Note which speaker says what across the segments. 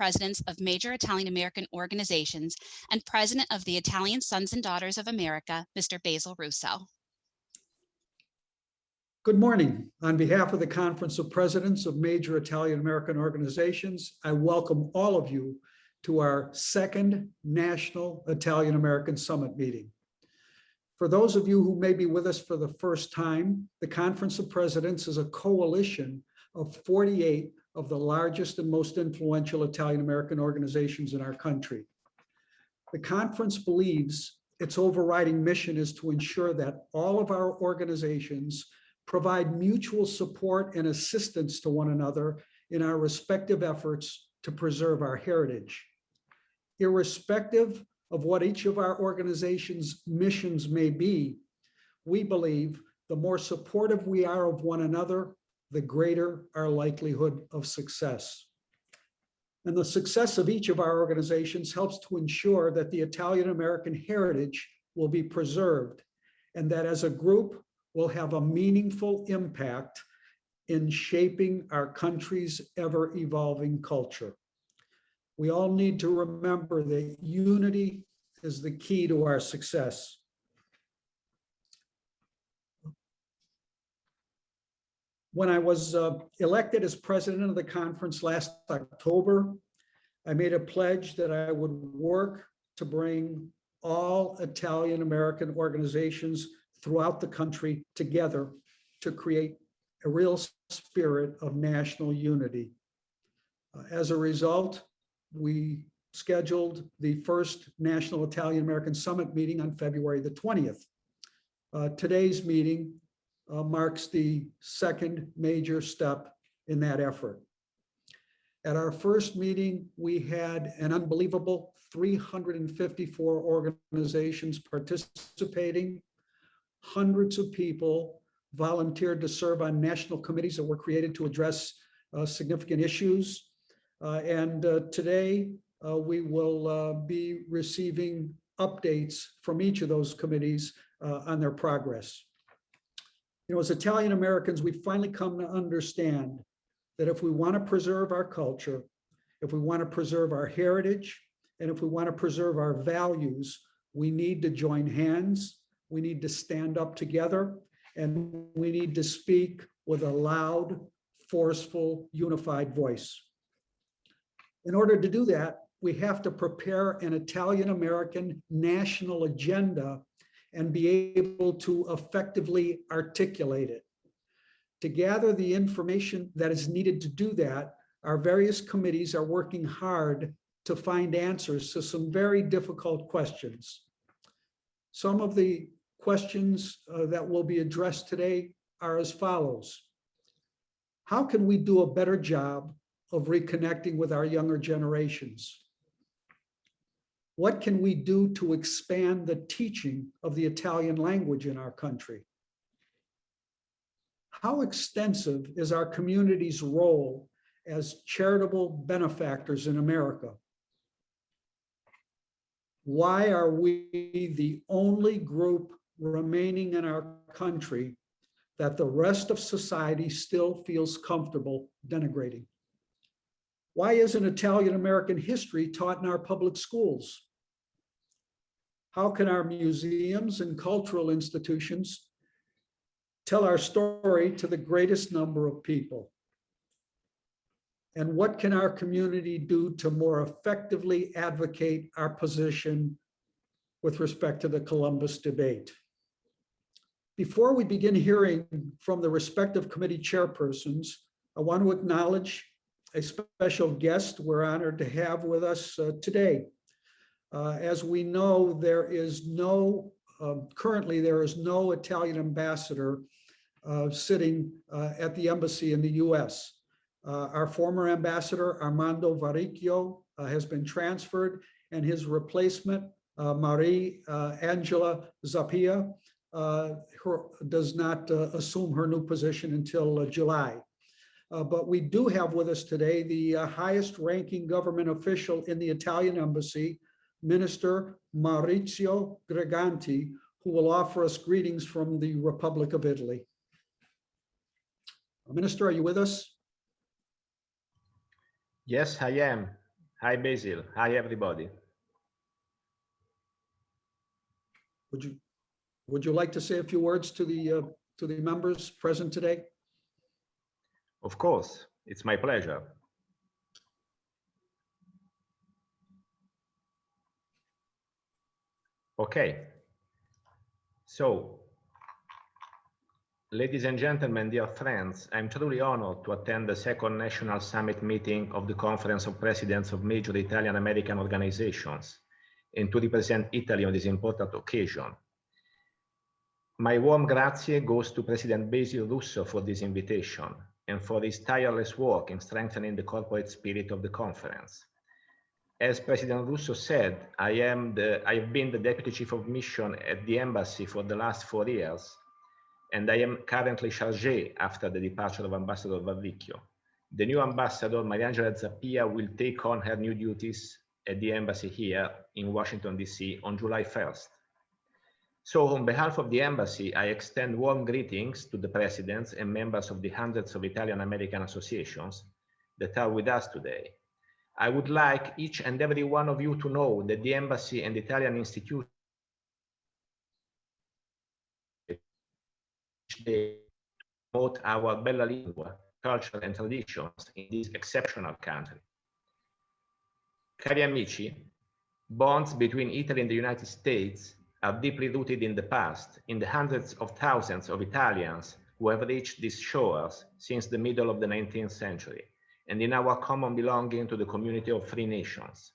Speaker 1: Presidents of major Italian American organizations and President of the Italian Sons and Daughters of America, Mr. Basil Russo.
Speaker 2: Good morning. On behalf of the Conference of Presidents of Major Italian American Organizations, I welcome all of you to our second National Italian American Summit meeting. For those of you who may be with us for the first time, the Conference of Presidents is a coalition of 48 of the largest and most influential Italian American organizations in our country. The conference believes its overriding mission is to ensure that all of our organizations provide mutual support and assistance to one another in our respective efforts to preserve our heritage. Irrespective of what each of our organizations' missions may be, we believe the more supportive we are of one another, the greater our likelihood of success. And the success of each of our organizations helps to ensure that the Italian American heritage will be preserved and that as a group, will have a meaningful impact in shaping our country's ever-evolving culture. We all need to remember that unity is the key to our success. When I was elected as president of the conference last October, I made a pledge that I would work to bring all Italian American organizations throughout the country together to create a real spirit of national unity. As a result, we scheduled the first National Italian American Summit meeting on February the 20th. Today's meeting marks the second major step in that effort. At our first meeting, we had an unbelievable 354 organizations participating. Hundreds of people volunteered to serve on national committees that were created to address significant issues. Today, we will be receiving updates from each of those committees on their progress. You know, as Italian Americans, we've finally come to understand that if we want to preserve our culture, if we want to preserve our heritage, and if we want to preserve our values, we need to join hands. We need to stand up together, and we need to speak with a loud, forceful, unified voice. In order to do that, we have to prepare an Italian American national agenda and be able to effectively articulate it. To gather the information that is needed to do that, our various committees are working hard to find answers to some very difficult questions. Some of the questions that will be addressed today are as follows. How can we do a better job of reconnecting with our younger generations? What can we do to expand the teaching of the Italian language in our country? How extensive is our community's role as charitable benefactors in America? Why are we the only group remaining in our country that the rest of society still feels comfortable denigrating? Why isn't Italian American history taught in our public schools? How can our museums and cultural institutions tell our story to the greatest number of people? And what can our community do to more effectively advocate our position with respect to the Columbus debate? Before we begin hearing from the respective committee chairpersons, I want to acknowledge a special guest we're honored to have with us today. As we know, currently there is no Italian ambassador sitting at the embassy in the US. Our former ambassador, Armando Varricchio, has been transferred, and his replacement, Marie Angela Zappia, does not assume her new position until July. But we do have with us today the highest ranking government official in the Italian embassy, Minister Maurizio Greganti, who will offer us greetings from the Republic of Italy. Minister, are you with us?
Speaker 3: Yes, I am. Hi, Basil. Hi, everybody.
Speaker 2: Would you like to say a few words to the members present today?
Speaker 3: Of course, it's my pleasure. Okay. So, ladies and gentlemen, dear friends, I'm truly honored to attend the second National Summit meeting of the Conference of Presidents of Major Italian American Organizations and to represent Italy on this important occasion. My warm grazie goes to President Basil Russo for this invitation and for his tireless work in strengthening the corporate spirit of the conference. As President Russo said, I have been the Deputy Chief of Mission at the Embassy for the last 4 years, and I am currently chargé after the departure of Ambassador Varricchio. The new Ambassador, Mariangela Zappia, will take on her new duties at the Embassy here in Washington, D.C. on July 1st. So on behalf of the Embassy, I extend warm greetings to the presidents and members of the hundreds of Italian American associations that are with us today. I would like each and every one of you to know that the Embassy and Italian institutions promote our bella lingua, culture and traditions in this exceptional country. Cari amici, bonds between Italy and the United States are deeply rooted in the past, in the hundreds of thousands of Italians who have reached these shores since the middle of the 19th century, and in our common belonging to the community of free nations.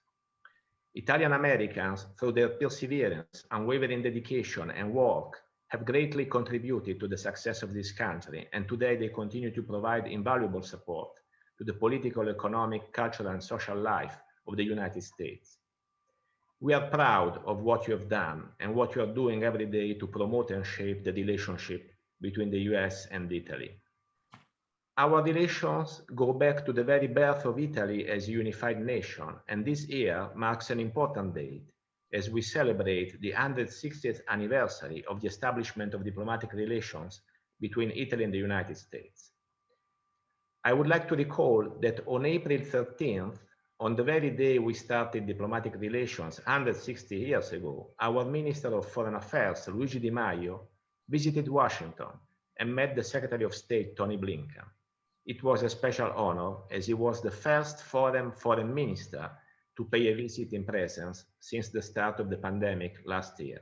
Speaker 3: Italian Americans, through their perseverance, unwavering dedication, and work, have greatly contributed to the success of this country, and today they continue to provide invaluable support to the political, economic, cultural, and social life of the United States. We are proud of what you have done and what you are doing every day to promote and shape the relationship between the US and Italy. Our relations go back to the very birth of Italy as a unified nation, and this year marks an important date as we celebrate the 160th anniversary of the establishment of diplomatic relations between Italy and the United States. I would like to recall that on April 13th, on the very day we started diplomatic relations 160 years ago, our Minister of Foreign Affairs, Luigi Di Maio, visited Washington and met the Secretary of State, Tony Blinken. It was a special honor as he was the first foreign minister to pay a visit in presence since the start of the pandemic last year.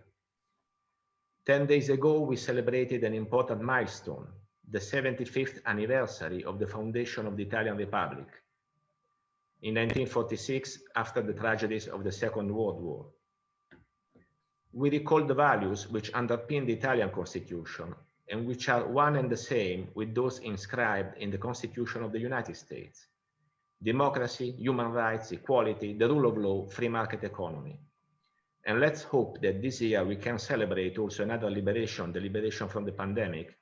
Speaker 3: 10 days ago, we celebrated an important milestone, the 75th anniversary of the foundation of the Italian Republic in 1946, after the tragedies of the Second World War. We recall the values which underpin the Italian Constitution and which are one and the same with those inscribed in the Constitution of the United States: democracy, human rights, equality, the rule of law, free market economy. And let's hope that this year we can celebrate also another liberation, the liberation from the pandemic,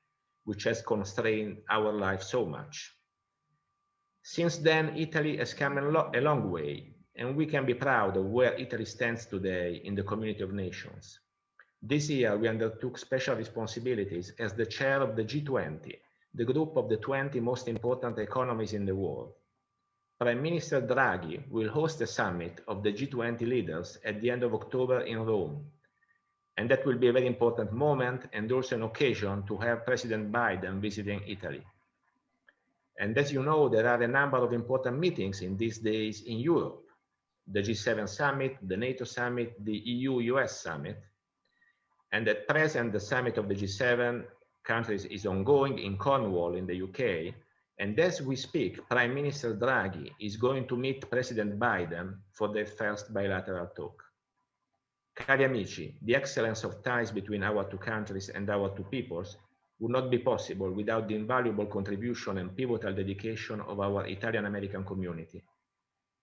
Speaker 3: which has constrained our life so much. Since then, Italy has come a long way, and we can be proud of where Italy stands today in the community of nations. This year, we undertook special responsibilities as the chair of the G20, the group of the 20 most important economies in the world. Prime Minister Draghi will host a summit of the G20 leaders at the end of October in Rome. And that will be a very important moment and also an occasion to have President Biden visiting Italy. And as you know, there are a number of important meetings in these days in Europe: the G7 summit, the NATO summit, the EU-US summit. And at present, the summit of the G7 countries is ongoing in Cornwall in the UK. And as we speak, Prime Minister Draghi is going to meet President Biden for their first bilateral talk. Cari amici, the excellence of ties between our two countries and our two peoples would not be possible without the invaluable contribution and pivotal dedication of our Italian American community.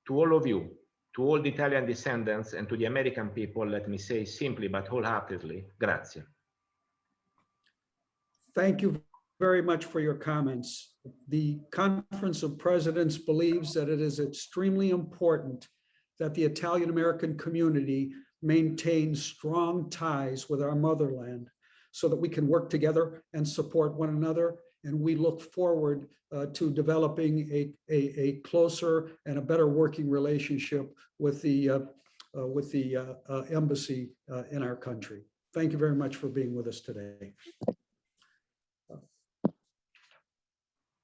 Speaker 3: To all of you, to all the Italian descendants, and to the American people, let me say simply but wholeheartedly, grazie.
Speaker 2: Thank you very much for your comments. The Conference of Presidents believes that it is extremely important that the Italian American community maintain strong ties with our motherland so that we can work together and support one another And we look forward to developing a closer and a better working relationship with the embassy in our country. Thank you very much for being with us today.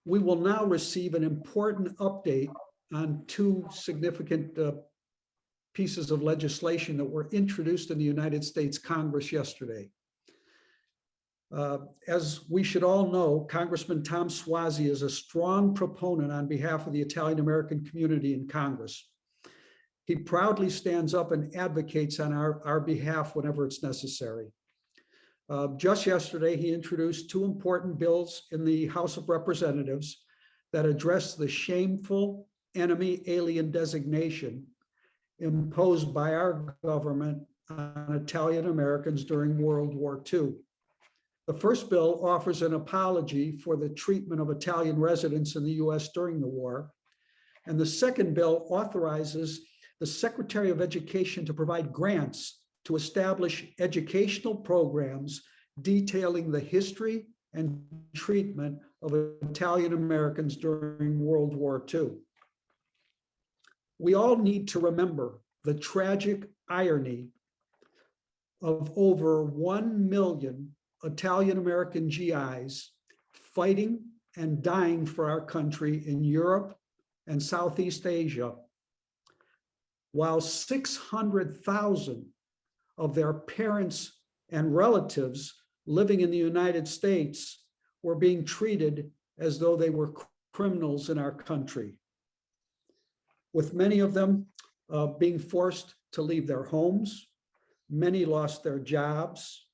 Speaker 2: We will now receive an important update on two significant pieces of legislation that were introduced in the United States Congress yesterday. As we should all know, Congressman Tom Suozzi is a strong proponent on behalf of the Italian-American community in Congress. He proudly stands up and advocates on our behalf whenever it's necessary. Just yesterday, he introduced two important bills in the House of Representatives that address the shameful enemy alien designation imposed by our government on Italian Americans during World War II. The first bill offers an apology for the treatment of Italian residents in the US during the war. And the second bill authorizes the Secretary of Education to provide grants to establish educational programs detailing the history and treatment of Italian Americans during World War II. We all need to remember the tragic irony of over 1 million Italian American GIs fighting and dying for our country in Europe and Southeast Asia, while 600,000 of their parents and relatives living in the United States were being treated as though they were criminals in our country, with many of them being forced to leave their homes. Many lost their jobs.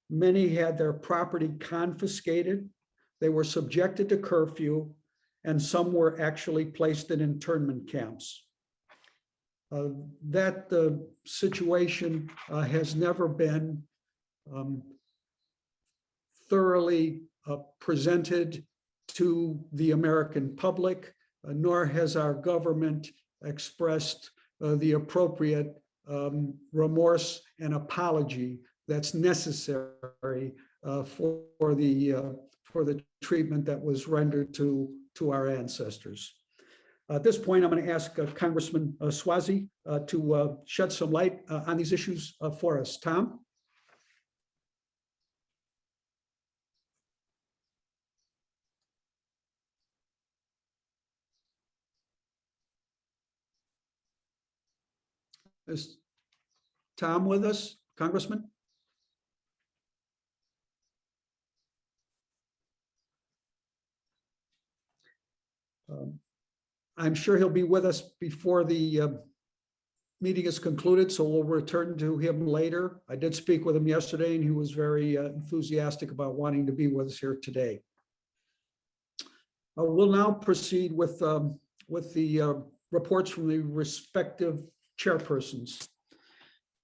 Speaker 2: Many had their property confiscated. They were subjected to curfew, and some were actually placed in internment camps. That situation has never been thoroughly presented to the American public, nor has our government expressed the appropriate remorse and apology that's necessary for the treatment that was rendered to our ancestors. At this point, I'm going to ask Congressman Suozzi to shed some light on these issues for us. Tom? Is Tom with us, Congressman? I'm sure he'll be with us before the meeting is concluded, so we'll return to him later. I did speak with him yesterday, and he was very enthusiastic about wanting to be with us here today. We'll now proceed with the reports from the respective chairpersons.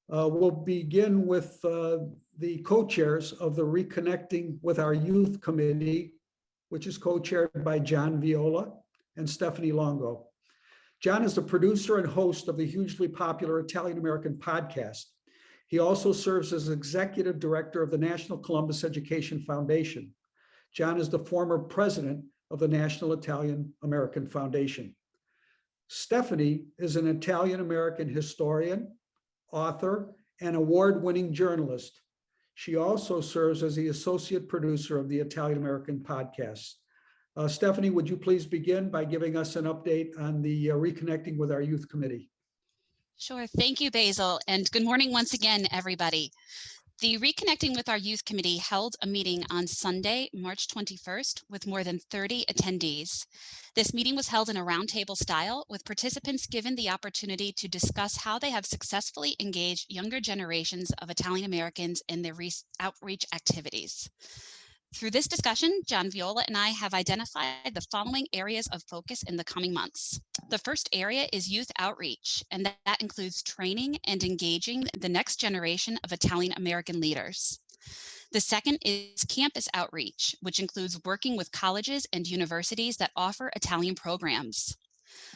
Speaker 2: We'll begin with the co-chairs of the Reconnecting with Our Youth Committee, which is co-chaired by John Viola and Stephanie Longo. John is the producer and host of the hugely popular Italian-American podcast. He also serves as executive director of the National Columbus Education Foundation. John is the former president of the National Italian-American Foundation. Stephanie is an Italian-American historian, author, and award-winning journalist. She also serves as the associate producer of the Italian-American podcast. Stephanie, would you please begin by giving us an update on the Reconnecting with Our Youth Committee?
Speaker 1: Sure. Thank you, Basil. And good morning once again, everybody. The Reconnecting with Our Youth Committee held a meeting on Sunday, March 21st, with more than 30 attendees. This meeting was held in a roundtable style, with participants given the opportunity to discuss how they have successfully engaged younger generations of Italian Americans in their outreach activities. Through this discussion, John Viola and I have identified the following areas of focus in the coming months. The first area is youth outreach, and that includes training and engaging the next generation of Italian American leaders. The second is campus outreach, which includes working with colleges and universities that offer Italian programs.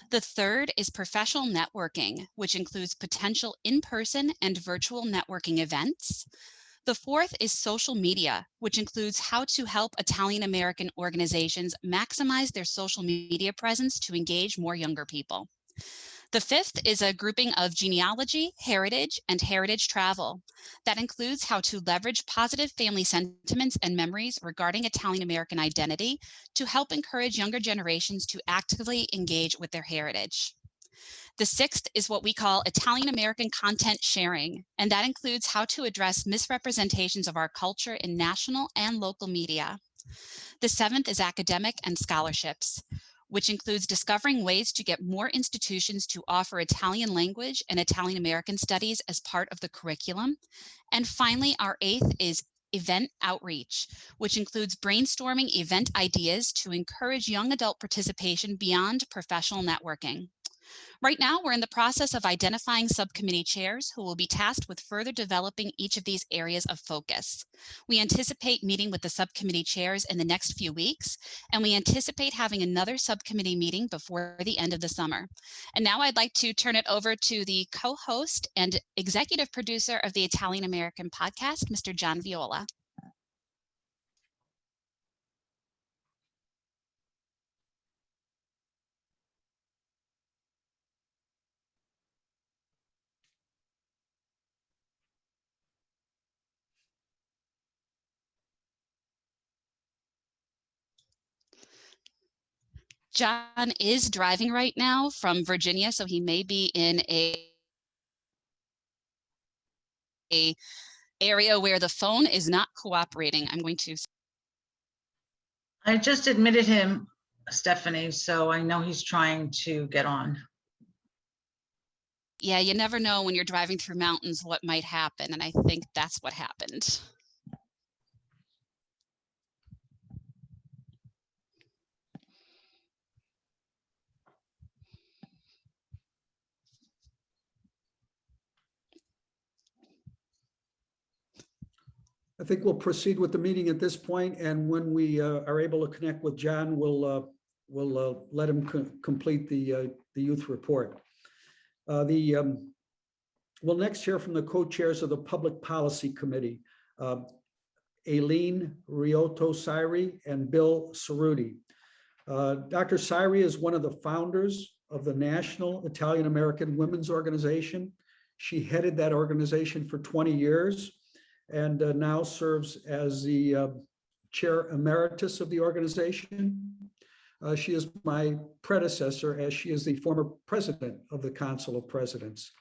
Speaker 1: The third is professional networking, which includes potential in-person and virtual networking events. The fourth is social media, which includes how to help Italian American organizations maximize their social media presence to engage more younger people. The fifth is a grouping of genealogy, heritage, and heritage travel. That includes how to leverage positive family sentiments and memories regarding Italian American identity to help encourage younger generations to actively engage with their heritage. The sixth is what we call Italian American content sharing, and that includes how to address misrepresentations of our culture in national and local media. The seventh is academic and scholarships, which includes discovering ways to get more institutions to offer Italian language and Italian American studies as part of the curriculum. And finally, our eighth is event outreach, which includes brainstorming event ideas to encourage young adult participation beyond professional networking. Right now, we're in the process of identifying subcommittee chairs who will be tasked with further developing each of these areas of focus. We anticipate meeting with the subcommittee chairs in the next few weeks, and we anticipate having another subcommittee meeting before the end of the summer. And now I'd like to turn it over to the co-host and executive producer of the Italian American podcast, Mr. John Viola. John is driving right now from Virginia, so he may be in a area where the phone is not cooperating. I'm going to.
Speaker 4: I just admitted him, Stephanie, so I know he's trying to get on.
Speaker 1: Yeah, you never know when you're driving through mountains what might happen, and I think that's what happened.
Speaker 2: I think we'll proceed with the meeting at this point, and when we are able to connect with John, we'll let him complete the youth report. We'll next hear from the co-chairs of the Public Policy Committee, Aileen Riotto-Syri and Bill Cerruti. Dr. Syri is one of the founders of the National Italian American Women's Organization. She headed that organization for 20 years and now serves as the chair emeritus of the organization. She is my predecessor, as she is the former president of the Council of Presidents.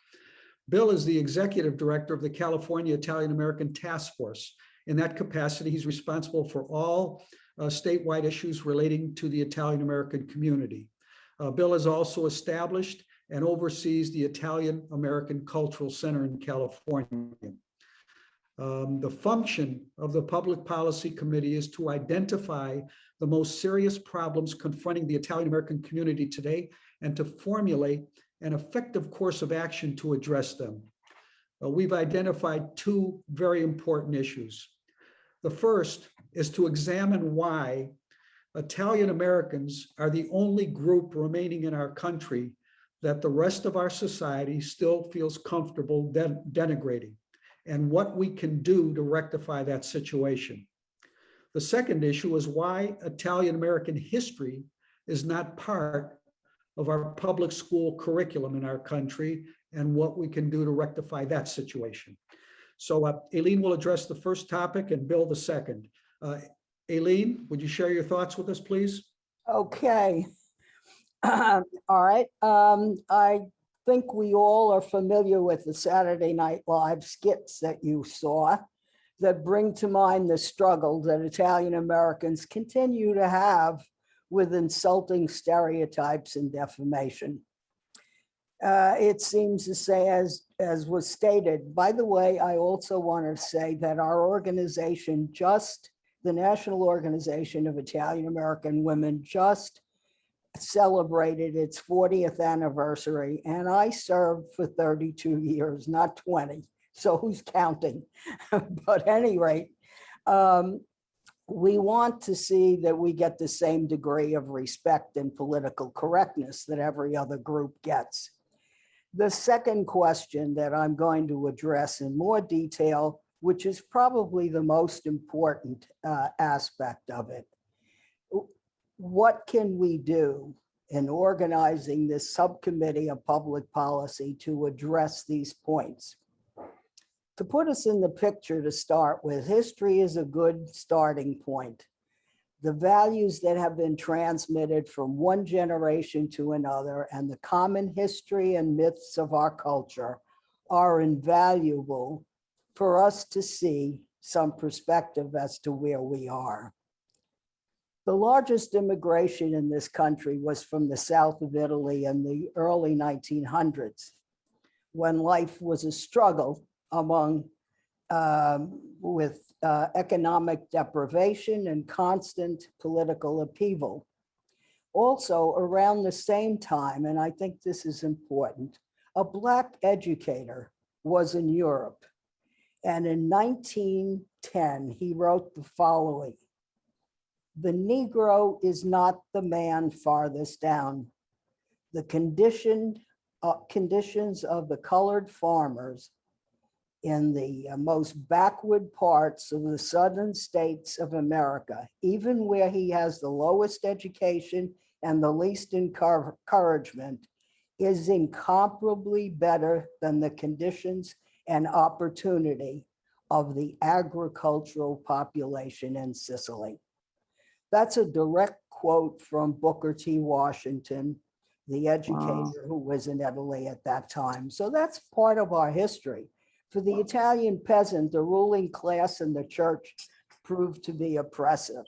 Speaker 2: Bill is the executive director of the California Italian American Task Force. In that capacity, he's responsible for all statewide issues relating to the Italian American community. Bill has also established and oversees the Italian American Cultural Center in California. The function of the Public Policy Committee is to identify the most serious problems confronting the Italian American community today and to formulate an effective course of action to address them. We've identified two very important issues. The first is to examine why Italian Americans are the only group remaining in our country that the rest of our society still feels comfortable denigrating, and what we can do to rectify that situation. The second issue is why Italian American history is not part of our public school curriculum in our country and what we can do to rectify that situation. So Aileen will address the first topic and Bill the second. Aileen, would you share your thoughts with us, please?
Speaker 5: Okay. All right. I think we all are familiar with the Saturday Night Live skits that you saw that bring to mind the struggle that Italian Americans continue to have with insulting stereotypes and defamation. It seems to say, as was stated, by the way, I also want to say that our organization, the National Organization of Italian American Women, just celebrated its 40th anniversary, and I served for 32 years, not 20. So who's counting? But at any rate, we want to see that we get the same degree of respect and political correctness that every other group gets. The second question that I'm going to address in more detail which is probably the most important aspect of it. What can we do in organizing this subcommittee of public policy to address these points? To put us in the picture to start with, history is a good starting point. The values that have been transmitted from one generation to another and the common history and myths of our culture are invaluable for us to see some perspective as to where we are. The largest immigration in this country was from the south of Italy in the early 1900s, when life was a struggle among with economic deprivation and constant political upheaval. Also, around the same time, and I think this is important, a Black educator was in Europe. And in 1910, he wrote the following: "The Negro is not the man farthest down. The conditions of the colored farmers in the most backward parts of the southern states of America, even where he has the lowest education and the least encouragement, is incomparably better than the conditions and opportunity of the agricultural population in Sicily." That's a direct quote from Booker T. Washington, the educator who was in Italy at that time. So that's part of our history. For the Italian peasant, the ruling class in the church proved to be oppressive.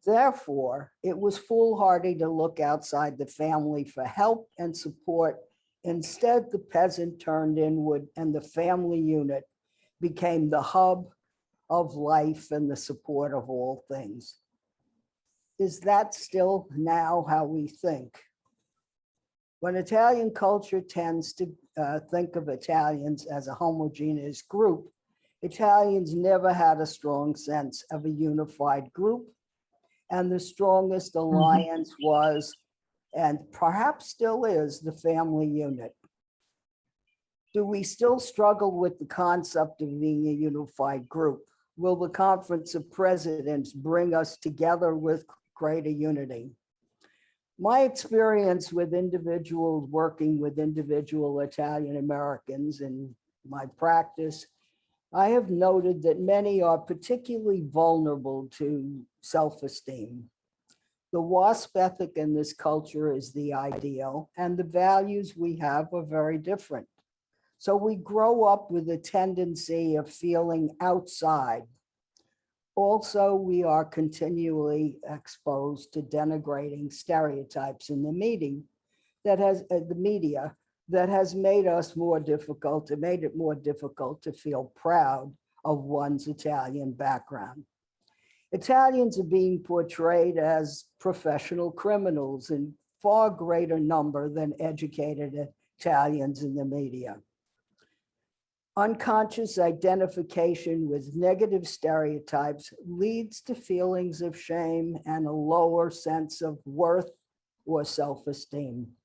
Speaker 5: Therefore, it was foolhardy to look outside the family for help and support. Instead, the peasant turned inward and the family unit became the hub of life and the support of all things. Is that still now how we think? When Italian culture tends to think of Italians as a homogeneous group, Italians never had a strong sense of a unified group, and the strongest alliance was, and perhaps still is, the family unit. Do we still struggle with the concept of being a unified group? Will the Conference of Presidents bring us together with greater unity? My experience with individuals working with individual Italian Americans in my practice, I have noted that many are particularly vulnerable to self-esteem. The WASP ethic in this culture is the ideal, and the values we have are very different. So we grow up with a tendency of feeling outside. Also, we are continually exposed to denigrating stereotypes in the media that has made us more difficult, made it more difficult to feel proud of one's Italian background. Italians are being portrayed as professional criminals in far greater number than educated Italians in the media. Unconscious identification with negative stereotypes leads to feelings of shame and a lower sense of worth or self-esteem.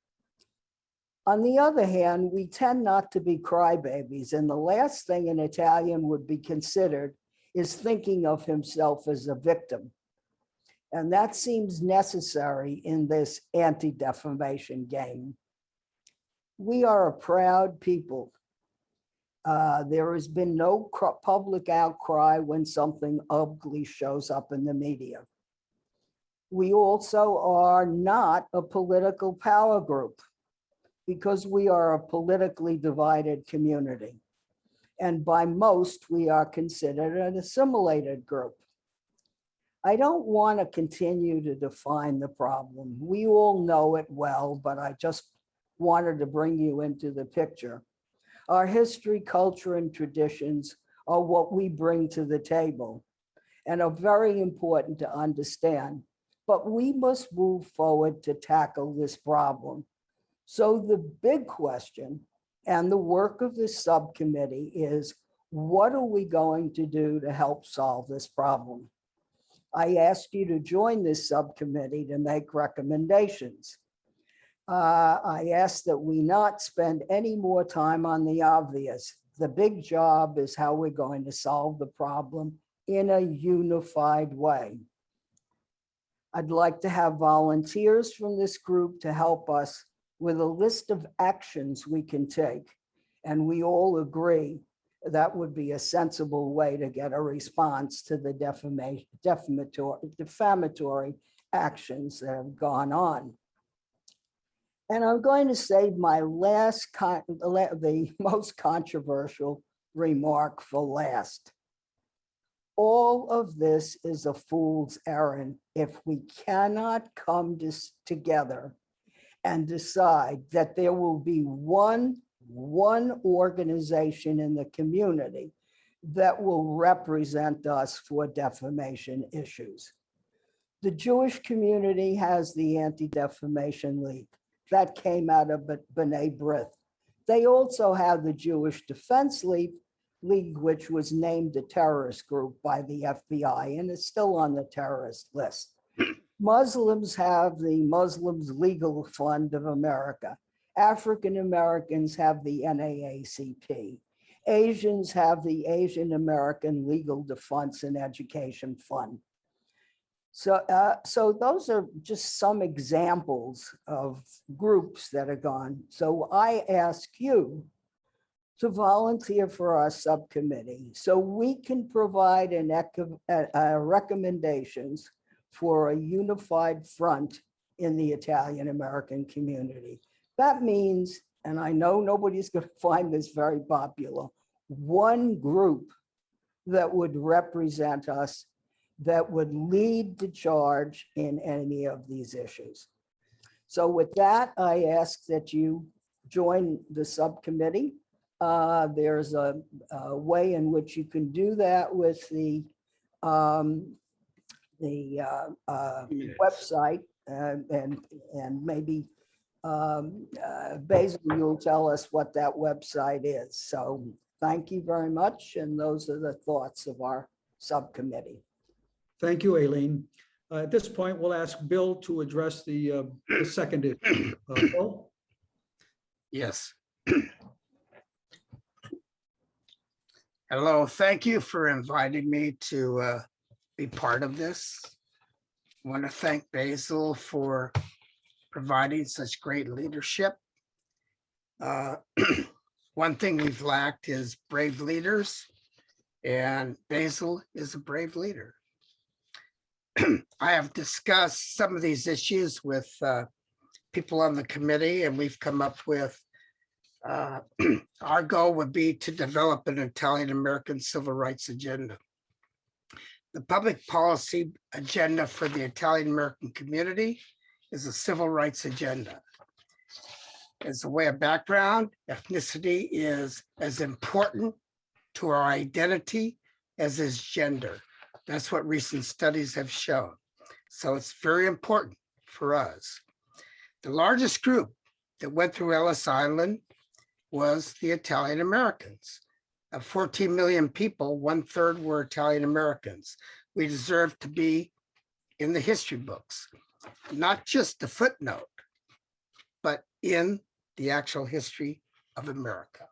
Speaker 5: On the other hand, we tend not to be crybabies, and the last thing an Italian would be considered is thinking of himself as a victim. And that seems necessary in this anti-defamation game. We are a proud people. There has been no public outcry when something ugly shows up in the media. We also are not a political power group because we are a politically divided community. And by most, we are considered an assimilated group. I don't want to continue to define the problem. We all know it well, but I just wanted to bring you into the picture. Our history, culture, and traditions are what we bring to the table and are very important to understand, but we must move forward to tackle this problem. So the big question and the work of this subcommittee is, what are we going to do to help solve this problem? I ask you to join this subcommittee to make recommendations. I ask that we not spend any more time on the obvious, The big job is how we're going to solve the problem in a unified way. I'd like to have volunteers from this group to help us with a list of actions we can take. And we all agree that would be a sensible way to get a response to the defamatory actions that have gone on. And I'm going to save my the most controversial remark for last. All of this is a fool's errand if we cannot come together and decide that there will be one organization in the community that will represent us for defamation issues. The Jewish community has the Anti-Defamation League. That came out of B'nai B'rith. They also have the Jewish Defense League, which was named a terrorist group by the FBI and is still on the terrorist list. Muslims have the Muslims Legal Fund of America. African Americans have the NAACP. Asians have the Asian American Legal Defense and Education Fund. So those are just some examples of groups that are gone. So I ask you to volunteer for our subcommittee so we can provide recommendations for a unified front in the Italian American community. That means, and I know nobody's going to find this very popular, one group that would represent us, that would lead the charge in any of these issues. So with that, I ask that you join the subcommittee. There's a way in which you can do that with the website, and maybe Basil, you'll tell us what that website is. So thank you very much. And those are the thoughts of our subcommittee.
Speaker 2: Thank you, Aileen. At this point, we'll ask Bill to address the second issue. Bill?
Speaker 6: Yes. Hello, thank you for inviting me to be part of this. I want to thank Basil for providing such great leadership. One thing we've lacked is brave leaders, and Basil is a brave leader. I have discussed some of these issues with people on the committee, and we've come up with our goal would be to develop an Italian American civil rights agenda. The public policy agenda for the Italian American community is a civil rights agenda. As a way of background, ethnicity is as important to our identity as is gender. That's what recent studies have shown. So it's very important for us. The largest group that went through Ellis Island was the Italian Americans. Of 14 million people, 1/3 were Italian Americans. We deserve to be in the history books, not just a footnote, but in the actual history of America.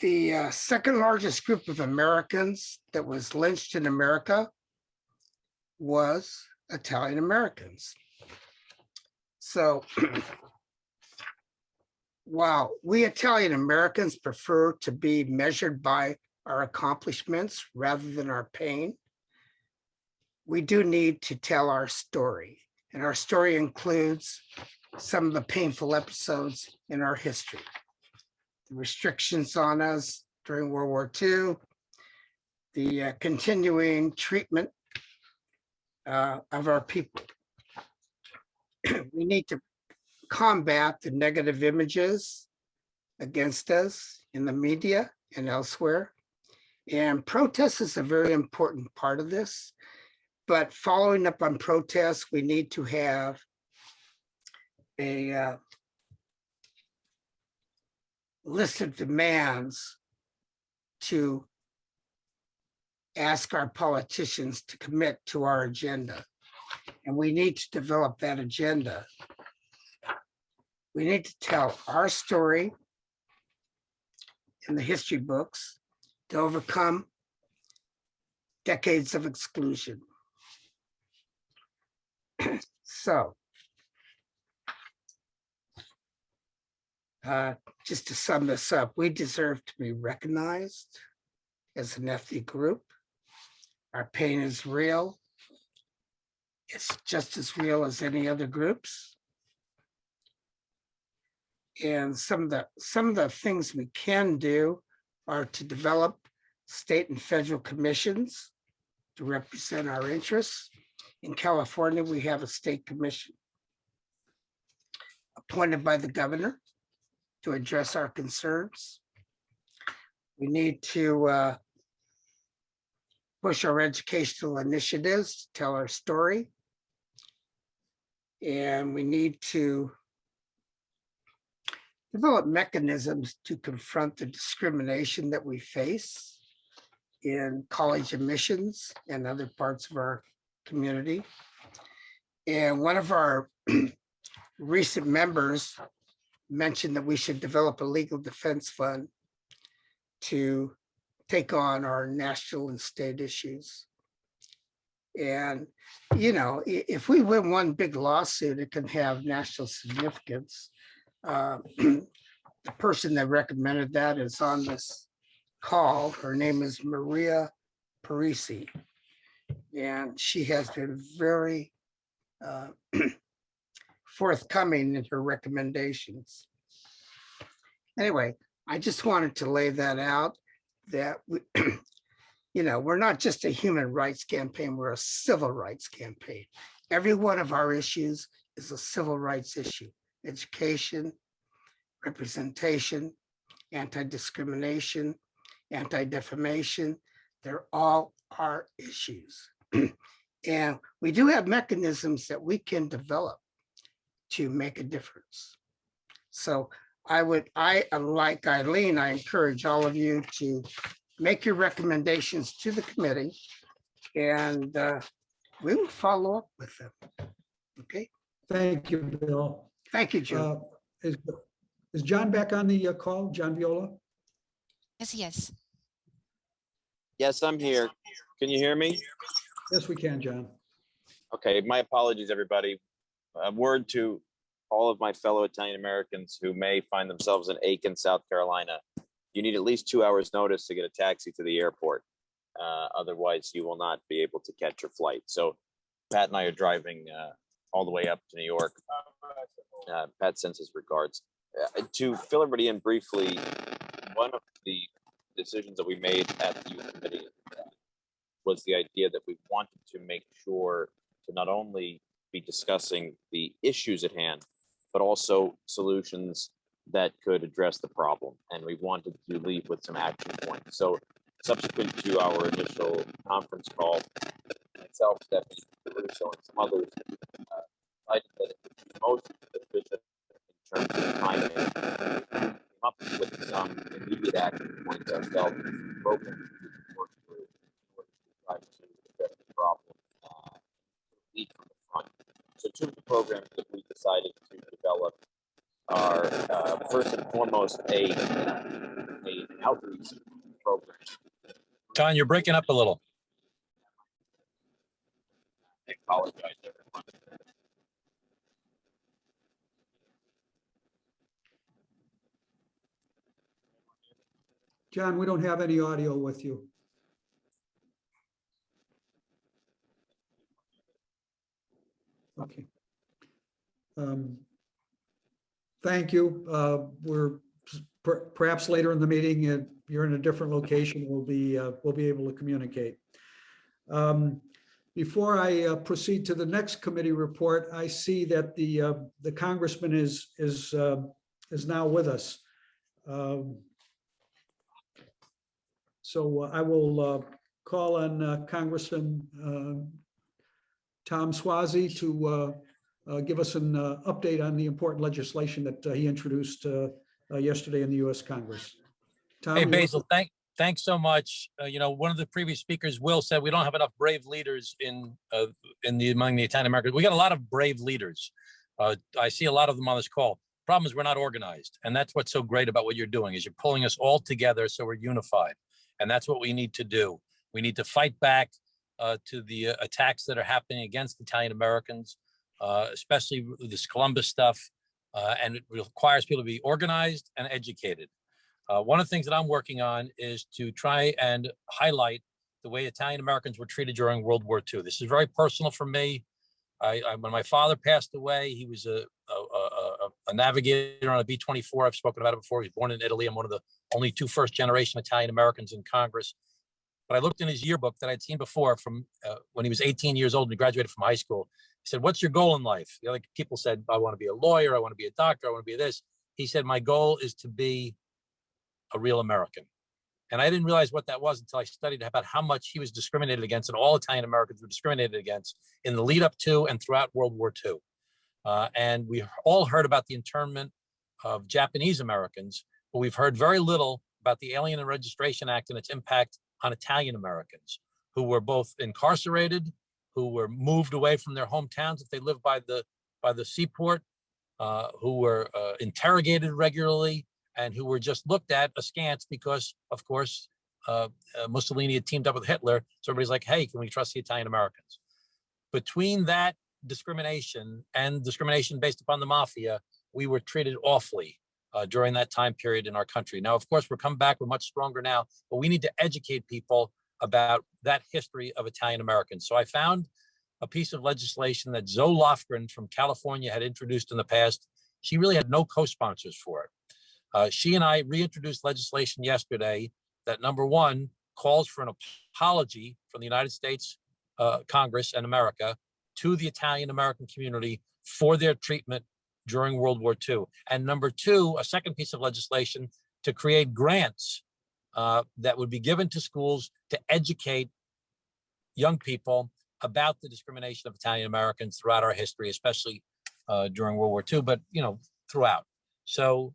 Speaker 6: The second largest group of Americans that was lynched in America was Italian Americans. So while we Italian Americans prefer to be measured by our accomplishments rather than our pain, we do need to tell our story. And our story includes some of the painful episodes in our history. The restrictions on us during World War II, the continuing treatment of our people. We need to combat the negative images against us in the media and elsewhere. And protest is a very important part of this. But following up on protests, we need to have a list of demands to ask our politicians to commit to our agenda. And we need to develop that agenda. We need to tell our story in the history books to overcome decades of exclusion. So, just to sum this up, we deserve to be recognized as an ethnic group. Our pain is real. It's just as real as any other groups. And some of the things we can do are to develop state and federal commissions to represent our interests. In California, we have a state commission appointed by the governor to address our concerns. We need to push our educational initiatives to tell our story. And we need to develop mechanisms to confront the discrimination that we face in college admissions and other parts of our community. And one of our recent members mentioned that we should develop a legal defense fund to take on our national and state issues. And, you know, if we win one big lawsuit, it can have national significance. The person that recommended that is on this call. Her name is Maria Parisi. And she has been very forthcoming in her recommendations. Anyway, I just wanted to lay that out, that we, you know, we're not just a human rights campaign, we're a civil rights campaign. Every one of our issues is a civil rights issue: education, representation, anti-discrimination, anti-defamation. They're all our issues. And we do have mechanisms that we can develop to make a difference. So like Eileen, I encourage all of you to make your recommendations to the committee, and we will follow up with them. Okay.
Speaker 2: Thank you, Bill.
Speaker 6: Thank you, Joe.
Speaker 2: Is John back on the call? John Viola?
Speaker 1: Yes, yes.
Speaker 7: Yes, I'm here. Can you hear me?
Speaker 2: Yes, we can, John.
Speaker 7: Okay, my apologies, everybody. A word to all of my fellow Italian Americans who may find themselves in Aiken, South Carolina. You need at least 2 hours notice to get a taxi to the airport. Otherwise, you will not be able to catch your flight. So Pat and I are driving all the way up to New York. Pat sends his regards. To fill everybody in briefly, one of the decisions that we made at the youth committee was the idea that we wanted to make sure to not only be discussing the issues at hand, but also solutions that could address the problem. And we wanted to leave with some action points. So subsequent to our initial conference call, myself, Stephanie, Caruso, and some others decided that it would be most efficient in terms of timing, came up with some immediate action points ourselves, programs we can work through in order to try to address the problem, lead from the front. So two of the programs that we decided to develop are first and foremost an outreach program.
Speaker 8: John, you're breaking up a little.
Speaker 7: I apologize, everyone.
Speaker 2: John, we don't have any audio with you. Okay. Thank you. We're perhaps later in the meeting, if you're in a different location, we'll be able to communicate. Before I proceed to the next committee report, I see that the congressman is now with us. So I will call on Congressman Tom Suozzi to give us an update on the important legislation that he introduced yesterday in the U.S. Congress. Tom,
Speaker 8: Hey, Basil, thanks so much. You know, one of the previous speakers, Will, said we don't have enough brave leaders among the Italian Americans. We got a lot of brave leaders. I see a lot of them on this call. problem is we're not organized. And that's what's so great about what you're doing is you're pulling us all together so we're unified. And that's what we need to do. We need to fight back to the attacks that are happening against Italian Americans, especially this Columbus stuff. And it requires people to be organized and educated. One of the things that I'm working on is to try and highlight the way Italian Americans were treated during World War II. This is very personal for me. When my father passed away, he was a navigator on a B-24. I've spoken about it before. He was born in Italy. I'm one of the only 2 first-generation Italian Americans in Congress. But I looked in his yearbook that I'd seen before from when he was 18 years old and he graduated from high school. He said, "What's your goal in life?" The other people said, "I want to be a lawyer. I want to be a doctor. I want to be this." He said, "My goal is to be a real American." And I didn't realize what that was until I studied about how much he was discriminated against, and all Italian Americans were discriminated against in the lead up to and throughout World War II. And we all heard about the internment of Japanese Americans, but we've heard very little about the Alien and Registration Act and its impact on Italian Americans, who were both incarcerated, who were moved away from their hometowns if they lived by the seaport, who were interrogated regularly, and who were just looked at askance because, of course, Mussolini had teamed up with Hitler. So everybody's like, "Hey, can we trust the Italian Americans?" Between that discrimination and discrimination based upon the mafia, we were treated awfully during that time period in our country. Now, of course, we're coming back. We're much stronger now, but we need to educate people about that history of Italian Americans. So I found a piece of legislation that Zoe Lofgren from California had introduced in the past. She really had no co-sponsors for it. She and I reintroduced legislation yesterday that, number one, calls for an apology from the United States Congress and America to the Italian American community for their treatment during World War II. And number two, a second piece of legislation to create grants that would be given to schools to educate young people about the discrimination of Italian Americans throughout our history, especially during World War II, but throughout. So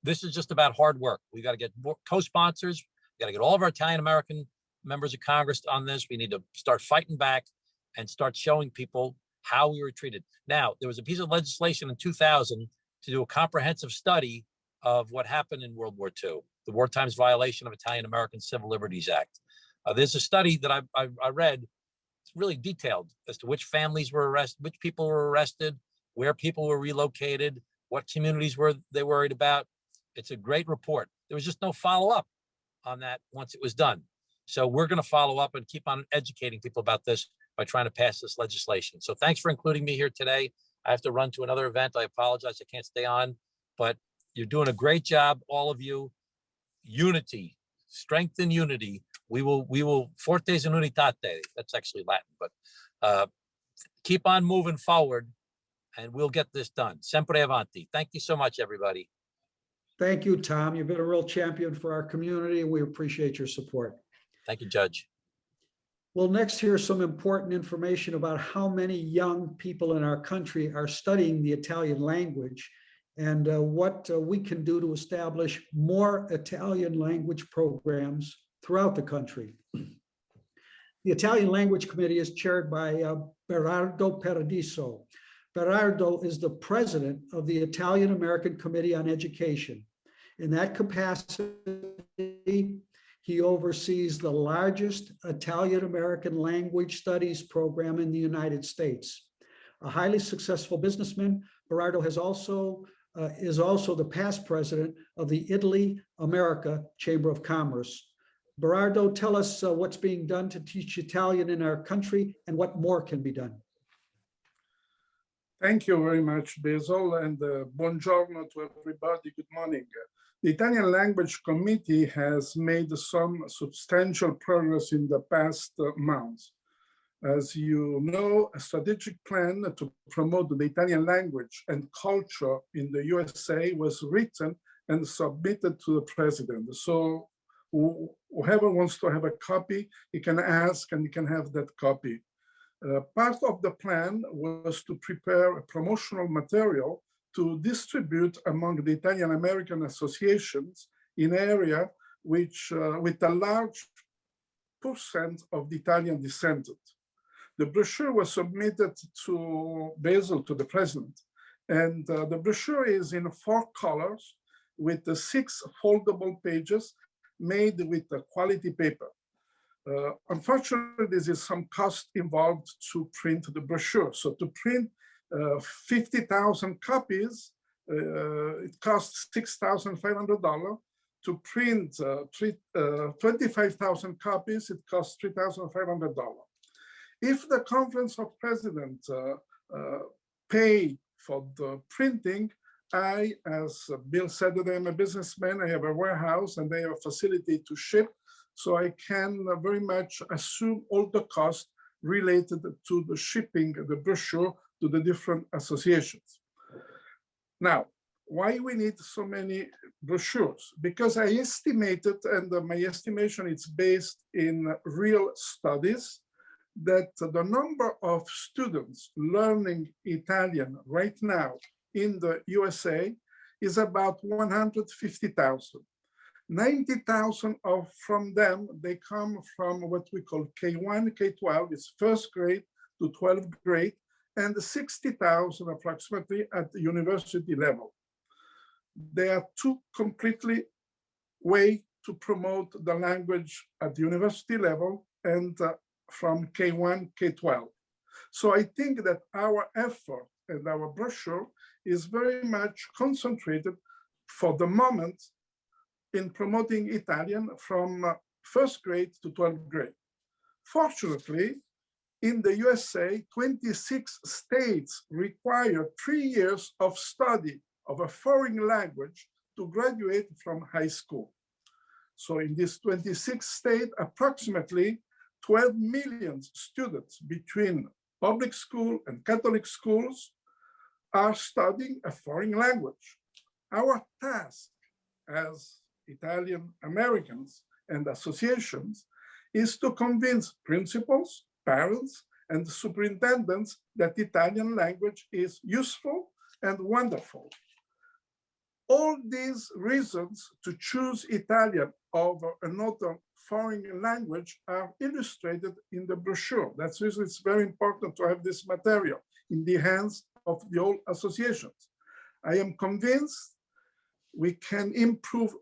Speaker 8: this is just about hard work. We got to get more co-sponsors. We got to get all of our Italian American members of Congress on this. We need to start fighting back and start showing people how we were treated. Now, there was a piece of legislation in 2000 to do a comprehensive study of what happened in World War II, the War Times Violation of Italian American Civil Liberties Act. There's a study that I read. It's really detailed as to which families were arrested, which people were arrested, where people were relocated, what communities were they worried about. It's a great report. There was just no follow-up on that once it was done. So we're going to follow up and keep on educating people about this by trying to pass this legislation. So thanks for including me here today. I have to run to another event. I apologize, I can't stay on, but you're doing a great job, all of you. Unity, strength and unity. We will fortes in unitate. That's actually Latin, but keep on moving forward and we'll get this done. Sempre avanti. Thank you so much, everybody.
Speaker 2: Thank you, Tom. You've been a real champion for our community, and we appreciate your support.
Speaker 8: Thank you, Judge.
Speaker 2: We'll next hear some important information about how many young people in our country are studying the Italian language and what we can do to establish more Italian language programs throughout the country. The Italian Language Committee is chaired by Berardo Paradiso. Berardo is the president of the Italian American Committee on Education. In that capacity, he oversees the largest Italian American language studies program in the United States. A highly successful businessman, Berardo is also the past president of the Italy America Chamber of Commerce. Berardo, tell us what's being done to teach Italian in our country and what more can be done.
Speaker 9: Thank you very much, Basil, and buongiorno to everybody. Good morning. The Italian Language Committee has made some substantial progress in the past months. As you know, a strategic plan to promote the Italian language and culture in the USA was written and submitted to the president. So whoever wants to have a copy, he can ask and he can have that copy. Part of the plan was to prepare a promotional material to distribute among the Italian American associations in area which with a large percent of the Italian descendant. The brochure was submitted to Basil, to the president, And the brochure is in 4 colors with the 6 foldable pages made with the quality paper. Unfortunately, there is some cost involved to print the brochure. So to print 50,000 copies, it costs $6,500. To print 25,000 copies, it costs $3,500. If the Conference of Presidents pay for the printing, I, as Bill said, that I'm a businessman, I have a warehouse and I have a facility to ship. So I can very much assume all the costs related to the shipping the brochure to the different associations. Now, why we need so many brochures? Because I estimated, and my estimation is based in real studies, that the number of students learning Italian right now in the USA is about 150,000. 90,000 from them, they come from what we call K1, K12, is first grade to 12th grade, and 60,000 approximately at the university level. There are 2 completely ways to promote the language at the university level and from K1, K12. So I think that our effort and our brochure is very much concentrated for the moment in promoting Italian from first grade to 12th grade. Fortunately, in the USA, 26 states require 3 years of study of a foreign language to graduate from high school. So in this 26 states, approximately 12 million students between public school and Catholic schools are studying a foreign language. Our task as Italian Americans and associations is to convince principals, parents, and superintendents that Italian language is useful and wonderful. All these reasons to choose Italian over another foreign language are illustrated in the brochure. That's the reason it's very important to have this material in the hands of the whole associations. I am convinced we can improve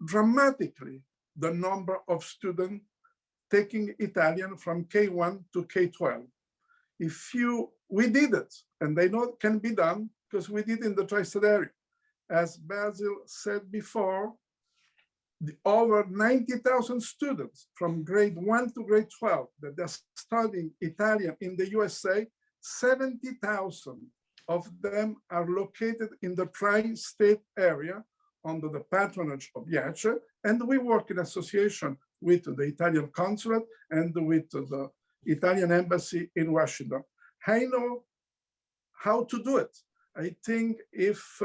Speaker 9: dramatically the number of students taking Italian from K1 to K12. We did it, and they know it can be done because we did in the tri-state area. As Basil said before, over 90,000 students from grade 1 to grade 12 that are studying Italian in the USA, 70,000 of them are located in the tri-state area under the patronage of IACE, and we work in association with the Italian consulate and with the Italian embassy in Washington. I know how to do it. I think if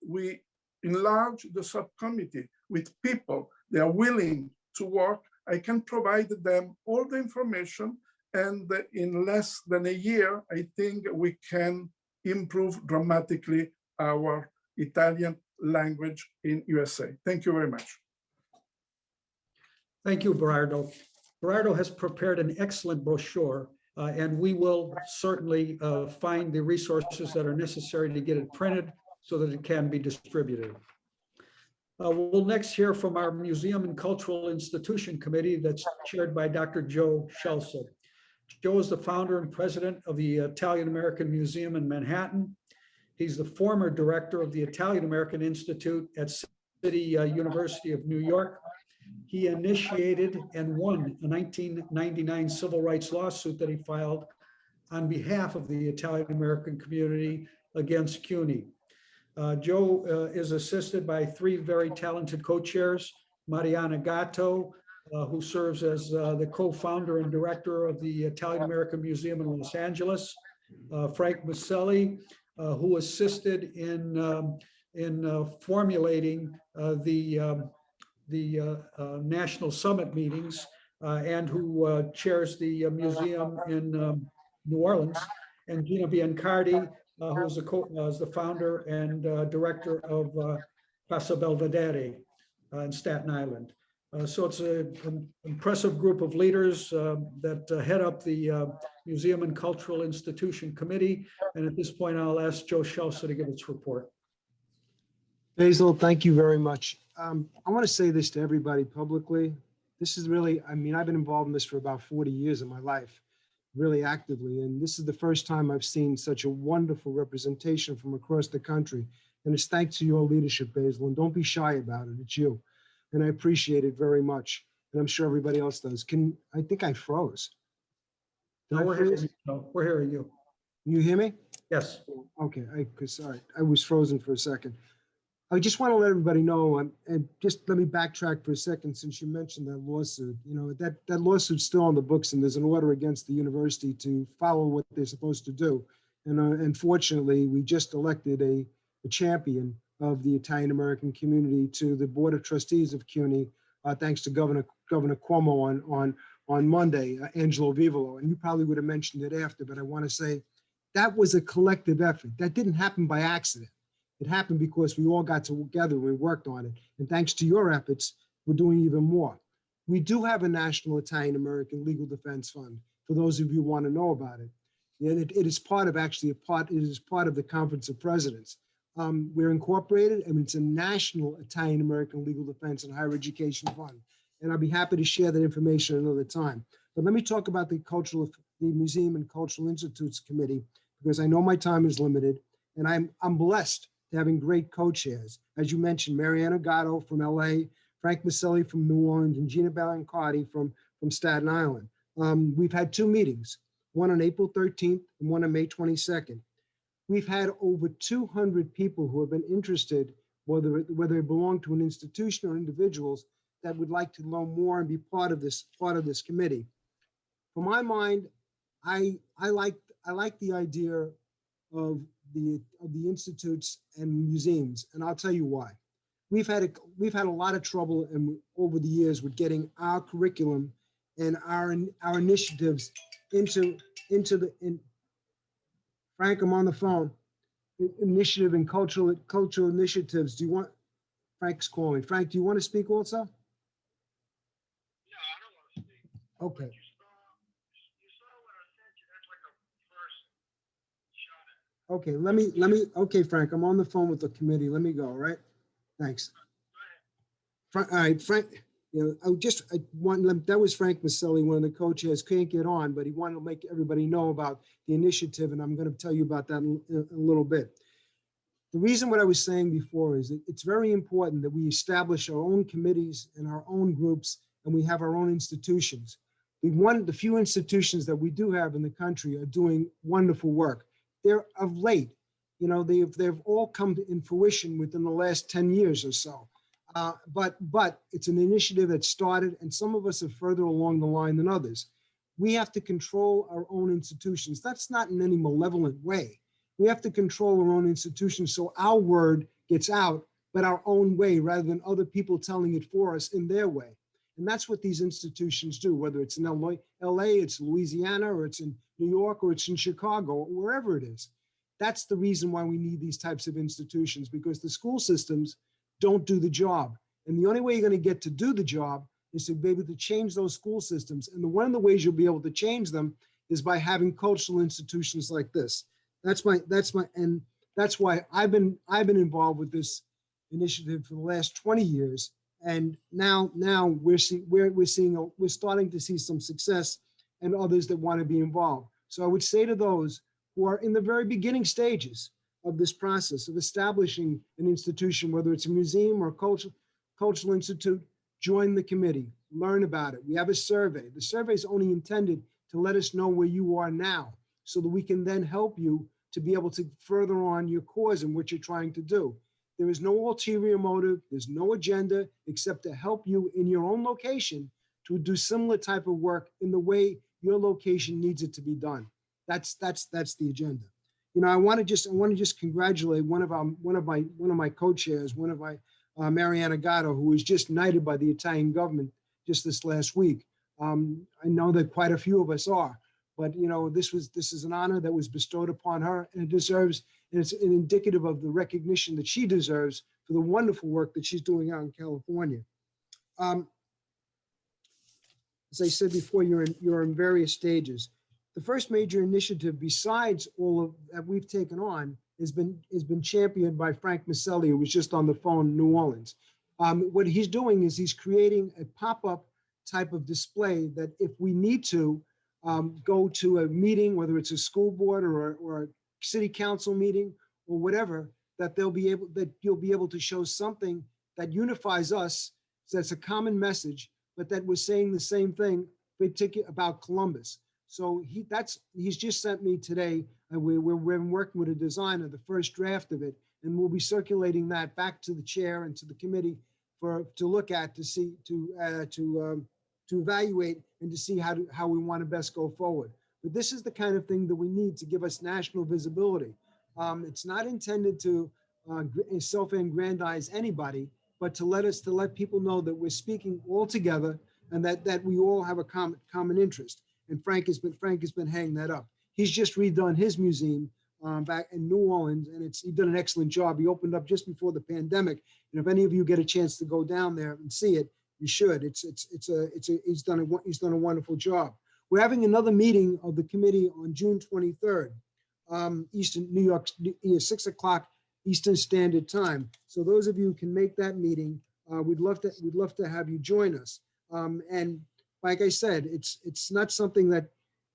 Speaker 9: we enlarge the subcommittee with people they are willing to work, I can provide them all the information, and in less than a year, I think we can improve dramatically our Italian language in USA. Thank you very much.
Speaker 2: Thank you, Berardo. Berardo has prepared an excellent brochure, and we will certainly find the resources that are necessary to get it printed so that it can be distributed. We'll next hear from our Museum and Cultural Institution Committee that's chaired by Dr. Joe Schelsel. Joe is the founder and president of the Italian American Museum in Manhattan. He's the former director of the Italian American Institute at City University of New York. He initiated and won a 1999 civil rights lawsuit that he filed on behalf of the Italian American community against CUNY. Joe is assisted by 3 very talented co-chairs, Mariana Gatto, who serves as the co-founder and director of the Italian American Museum in Los Angeles, Frank Maselli, who assisted in formulating the National Summit meetings and who chairs the museum in New Orleans, and Gina Biancardi, who is the founder and director of Casa Belvedere in Staten Island. So it's an impressive group of leaders that head up the Museum and Cultural Institution Committee. And at this point, I'll ask Joe Scelsa to give its report.
Speaker 10: Basil, thank you very much. I want to say this to everybody publicly. This is really, I mean, I've been involved in this for about 40 years of my life, really actively. And this is the first time I've seen such a wonderful representation from across the country. And it's thanks to your leadership, Basil, and don't be shy about it. It's you. And I appreciate it very much. And I'm sure everybody else does. I think I froze. Did I
Speaker 2: No,
Speaker 10: freeze?
Speaker 2: we're hearing you.
Speaker 10: You hear me?
Speaker 2: Yes.
Speaker 10: Okay, sorry, I was frozen for a second. I just want to let everybody know, and just let me backtrack for a second since you mentioned that lawsuit. You know, that lawsuit's still on the books, and there's an order against the university to follow what they're supposed to do. And unfortunately, we just elected a champion of the Italian American community to the Board of Trustees of CUNY, thanks to Governor Cuomo on Monday, Angelo Vivolo. And you probably would have mentioned it after, but I want to say that was a collective effort. That didn't happen by accident. It happened because we all got together and we worked on it. And thanks to your efforts, we're doing even more. We do have a National Italian American Legal Defense Fund, for those of you who want to know about it. And it is part of the Conference of Presidents. We're incorporated, and it's a National Italian American Legal Defense and Higher Education Fund. And I'll be happy to share that information another time. But let me talk about the Museum and Cultural Institutes Committee, because I know my time is limited, and I'm blessed having great co-chairs. As you mentioned, Mariana Gatto from LA, Frank Maselli from New Orleans, and Gina Balancardi from Staten Island. We've had 2 meetings, one on April 13th and one on May 22nd. We've had over 200 people who have been interested, whether they belong to an institution or individuals that would like to learn more and be part of this committee. For my mind, I like the idea of the institutes and museums, and I'll tell you why. We've had a lot of trouble over the years with getting our curriculum and our initiatives into Frank, I'm on the phone. Initiative and cultural initiatives. Do you want Frank's calling? Frank, do you want to speak also? No, I don't want to speak. Okay. Okay, okay, Frank, I'm on the phone with the committee. Let me go, all right? Thanks. All right, Frank, you know, that was Frank Maselli, one of the co-chairs, can't get on, but he wanted to make everybody know about the initiative, and I'm going to tell you about that in a little bit. The reason what I was saying before is that it's very important that we establish our own committees and our own groups, and we have our own institutions. The few institutions that we do have in the country are doing wonderful work. They're of late, you know, they've all come in fruition within the last 10 years or so. But it's an initiative that started, and some of us are further along the line than others. We have to control our own institutions. That's not in any malevolent way. We have to control our own institutions so our word gets out, but our own way, rather than other people telling it for us in their way. And that's what these institutions do, whether it's in LA, it's Louisiana, or it's in New York, or it's in Chicago, or wherever it is. That's the reason why we need these types of institutions, because the school systems don't do the job. And the only way you're going to get to do the job is to be able to change those school systems. And one of the ways you'll be able to change them is by having cultural institutions like this. That's why I've been involved with this initiative for the last 20 years. And now we're starting to see some success, and others that want to be involved. So I would say to those who are in the very beginning stages of this process of establishing an institution, whether it's a museum or a cultural institute, join the committee, learn about it. We have a survey. The survey is only intended to let us know where you are now, so that we can then help you to be able to further on your cause and what you're trying to do. There is no ulterior motive. There's no agenda except to help you in your own location to do similar type of work in the way your location needs it to be done. That's the agenda. You know, I want to just congratulate one of my co-chairs, Mariana Gatto, who was just knighted by the Italian government just this last week. I know that quite a few of us are, but you know, this is an honor that was bestowed upon her, and it deserves, and it's an indicative of the recognition that she deserves for the wonderful work that she's doing out in California. as I said before, you're in various stages. The first major initiative besides all of that we've taken on has been championed by Frank Maselli, who was just on the phone in New Orleans. What he's doing is he's creating a pop-up type of display that if we need to go to a meeting, whether it's a school board or a city council meeting or whatever, that you'll be able to show something that unifies us. So that's a common message, but that we're saying the same thing, particularly about Columbus. So he's just sent me today, and we're working with a designer, the first draft of it, and we'll be circulating that back to the chair and to the committee to look at, to see, to evaluate and to see how we want to best go forward. But this is the kind of thing that we need to give us national visibility. It's not intended to self-aggrandize anybody, but to let people know that we're speaking all together and that we all have a common interest. And Frank has been hanging that up. He's just redone his museum back in New Orleans, and he's done an excellent job. He opened up just before the pandemic, and if any of you get a chance to go down there and see it, you should. He's done a wonderful job. We're having another meeting of the committee on June 23rd, Eastern New York, 6 o'clock Eastern Standard Time. So those of you who can make that meeting, we'd love to have you join us. And like I said, it's not something that,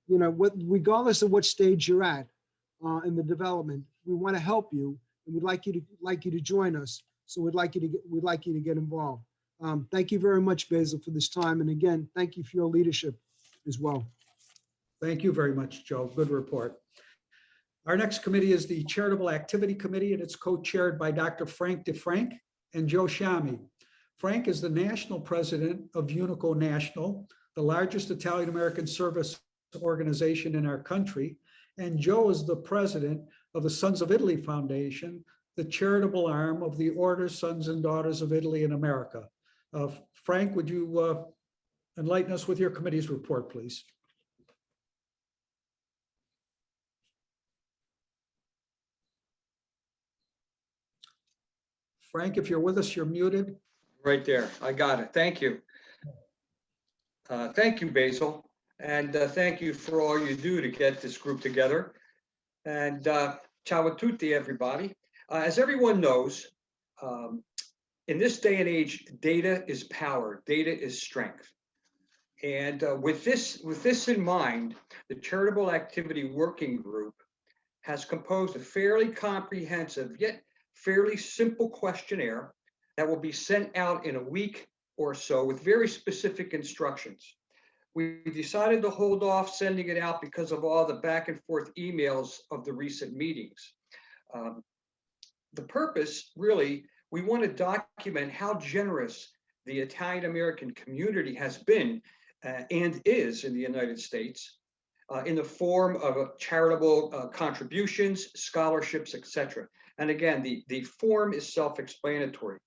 Speaker 10: regardless of what stage you're at in the development, we want to help you, and we'd like you to join us. So we'd like you to get involved. Thank you very much, Basil, for this time, and again, thank you for your leadership as well.
Speaker 2: Thank you very much, Joe. Good report. Our next committee is the Charitable Activity Committee, and it's co-chaired by Dr. Frank DeFrank and Joe Shami. Frank is the national president of Unico National, the largest Italian-American service organization in our country, and Joe is the president of the Sons of Italy Foundation, the charitable arm of the Order Sons and Daughters of Italy in America. Frank, would you enlighten us with your committee's report, please? Frank, if you're with us, you're muted.
Speaker 11: Right there. I got it. Thank you. Thank you, Basil. And thank you for all you do to get this group together. And ciao a tutti, everybody. As everyone knows, in this day and age, data is power. Data is strength. And with this in mind, the Charitable Activity Working Group has composed a fairly comprehensive yet fairly simple questionnaire that will be sent out in a week or so with very specific instructions. We decided to hold off sending it out because of all the back and forth emails of the recent meetings. The purpose, really, we want to document how generous the Italian-American community has been and is in the United States in the form of charitable contributions, scholarships, etc. And again, the form is self-explanatory.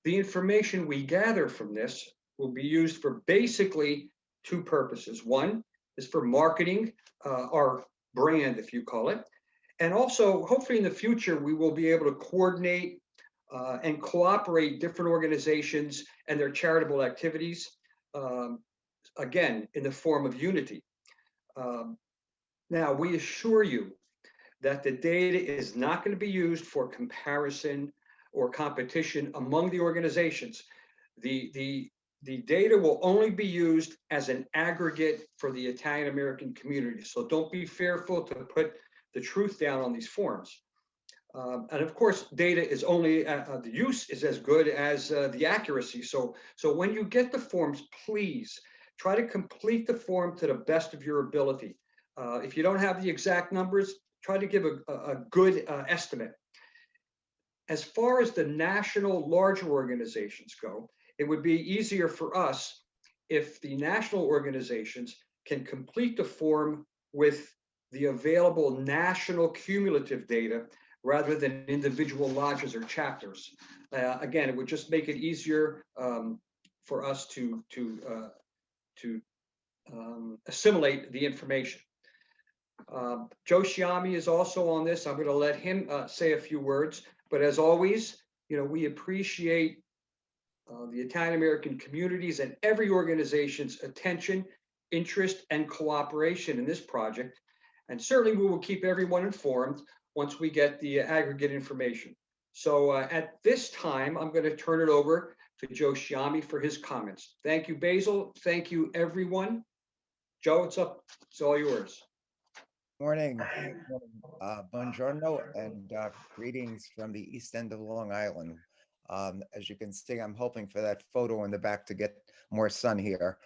Speaker 11: The information we gather from this will be used for basically two purposes. One is for marketing our brand, if you call it. And also, hopefully in the future, we will be able to coordinate and cooperate different organizations and their charitable activities, again, in the form of unity. Now, we assure you that the data is not going to be used for comparison or competition among the organizations. The data will only be used as an aggregate for the Italian-American community. So don't be fearful to put the truth down on these forms. And of course, data is only, the use is as good as the accuracy. So when you get the forms, please try to complete the form to the best of your ability. If you don't have the exact numbers, try to give a good estimate. As far as the national larger organizations go, it would be easier for us if the national organizations can complete the form with the available national cumulative data rather than individual lodges or chapters. Again, it would just make it easier for us to assimilate the information. Joe Shiami is also on this. I'm going to let him say a few words. But as always, we appreciate the Italian American communities and every organization's attention, interest, and cooperation in this project. And certainly we will keep everyone informed once we get the aggregate information. So at this time, I'm going to turn it over to Joe Sciammi for his comments. Thank you, Basil. Thank you, everyone. Joe, it's all yours.
Speaker 12: Morning, buongiorno, and greetings from the east end of Long Island. As you can see, I'm hoping for that photo in the back to get more sun here.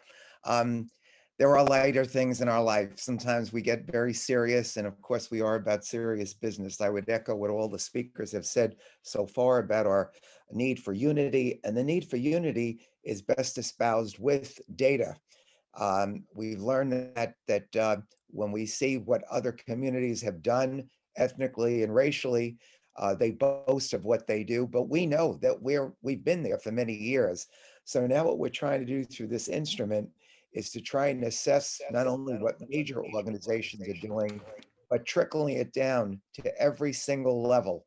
Speaker 12: There are lighter things in our life. Sometimes we get very serious, and of course we are about serious business. I would echo what all the speakers have said so far about our need for unity, and the need for unity is best espoused with data. We've learned that when we see what other communities have done ethnically and racially, they boast of what they do, but we know that we've been there for many years. So now what we're trying to do through this instrument is to try and assess not only what major organizations are doing, but trickling it down to every single level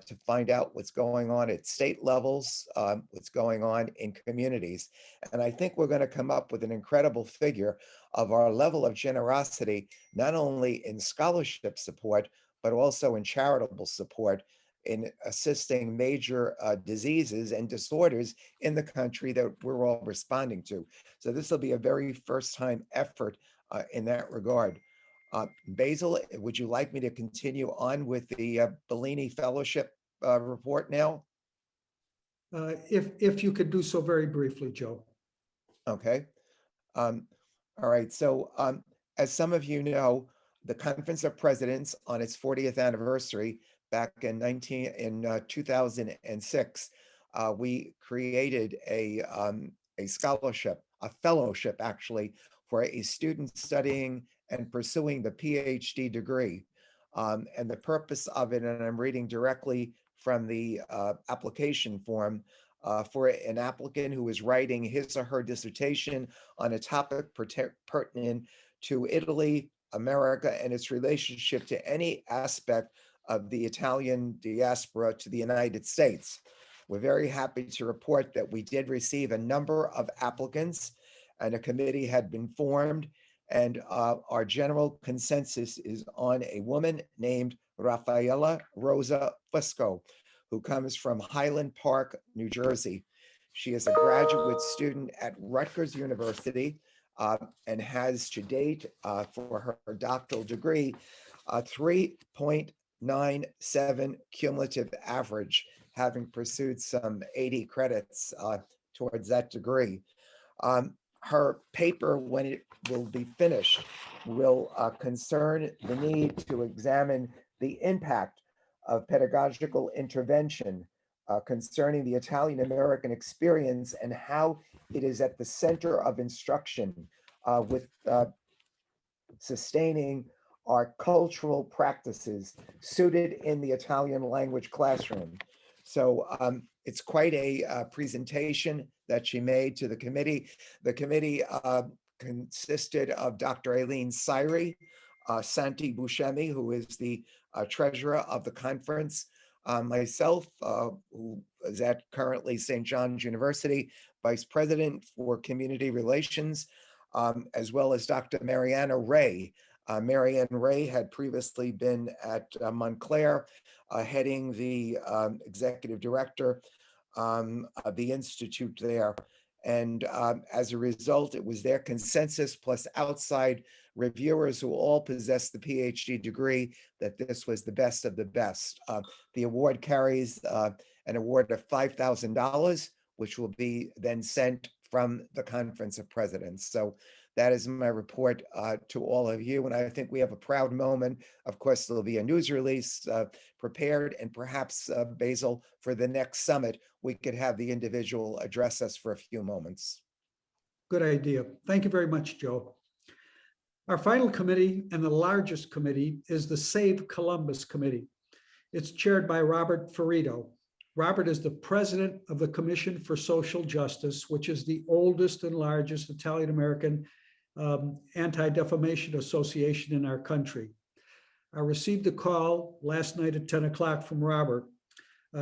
Speaker 12: to find out what's going on at state levels, what's going on in communities. And I think we're going to come up with an incredible figure of our level of generosity, not only in scholarship support, but also in charitable support in assisting major diseases and disorders in the country that we're all responding to. So this will be a very first time effort in that regard. Basil, would you like me to continue on with the Bellini Fellowship report now?
Speaker 2: If you could do so very briefly, Joe.
Speaker 12: Okay. All right. So as some of you know, the Conference of Presidents on its 40th anniversary back in 2006, we created a scholarship, a fellowship actually, for a student studying and pursuing the PhD degree. And the purpose of it, and I'm reading directly from the application form, for an applicant who is writing his or her dissertation on a topic pertinent to Italy, America, and its relationship to any aspect of the Italian diaspora to the United States. We're very happy to report that we did receive a number of applicants, and a committee had been formed, and our general consensus is on a woman named Raffaella Rosa Fusco, who comes from Highland Park, New Jersey. She is a graduate student at Rutgers University and has to date for her doctoral degree a 3.97 cumulative average, having pursued some 80 credits towards that degree. Her paper, when it will be finished, will concern the need to examine the impact of pedagogical intervention concerning the Italian American experience and how it is at the center of instruction with sustaining our cultural practices suited in the Italian language classroom. So it's quite a presentation that she made to the committee. The committee consisted of Dr. Aileen Syrie, Santi Buscemi, who is the treasurer of the conference, myself, who is at currently St. John's University, vice president for community relations, as well as Dr. Mariana Ray. Marianne Ray had previously been at Montclair, heading the executive director of the institute there. And as a result, it was their consensus plus outside reviewers who all possessed the PhD degree that this was the best of the best. The award carries an award of $5,000, which will be then sent from the Conference of Presidents. So that is my report to all of you. And I think we have a proud moment. Of course, there'll be a news release prepared, and perhaps, Basil, for the next summit, we could have the individual address us for a few moments.
Speaker 2: Good idea. Thank you very much, Joe. Our final committee and the largest committee is the Save Columbus Committee. It's chaired by Robert Ferrito. Robert is the president of the Commission for Social Justice, which is the oldest and largest Italian-American anti-defamation association in our country. I received a call last night at 10 o'clock from Robert.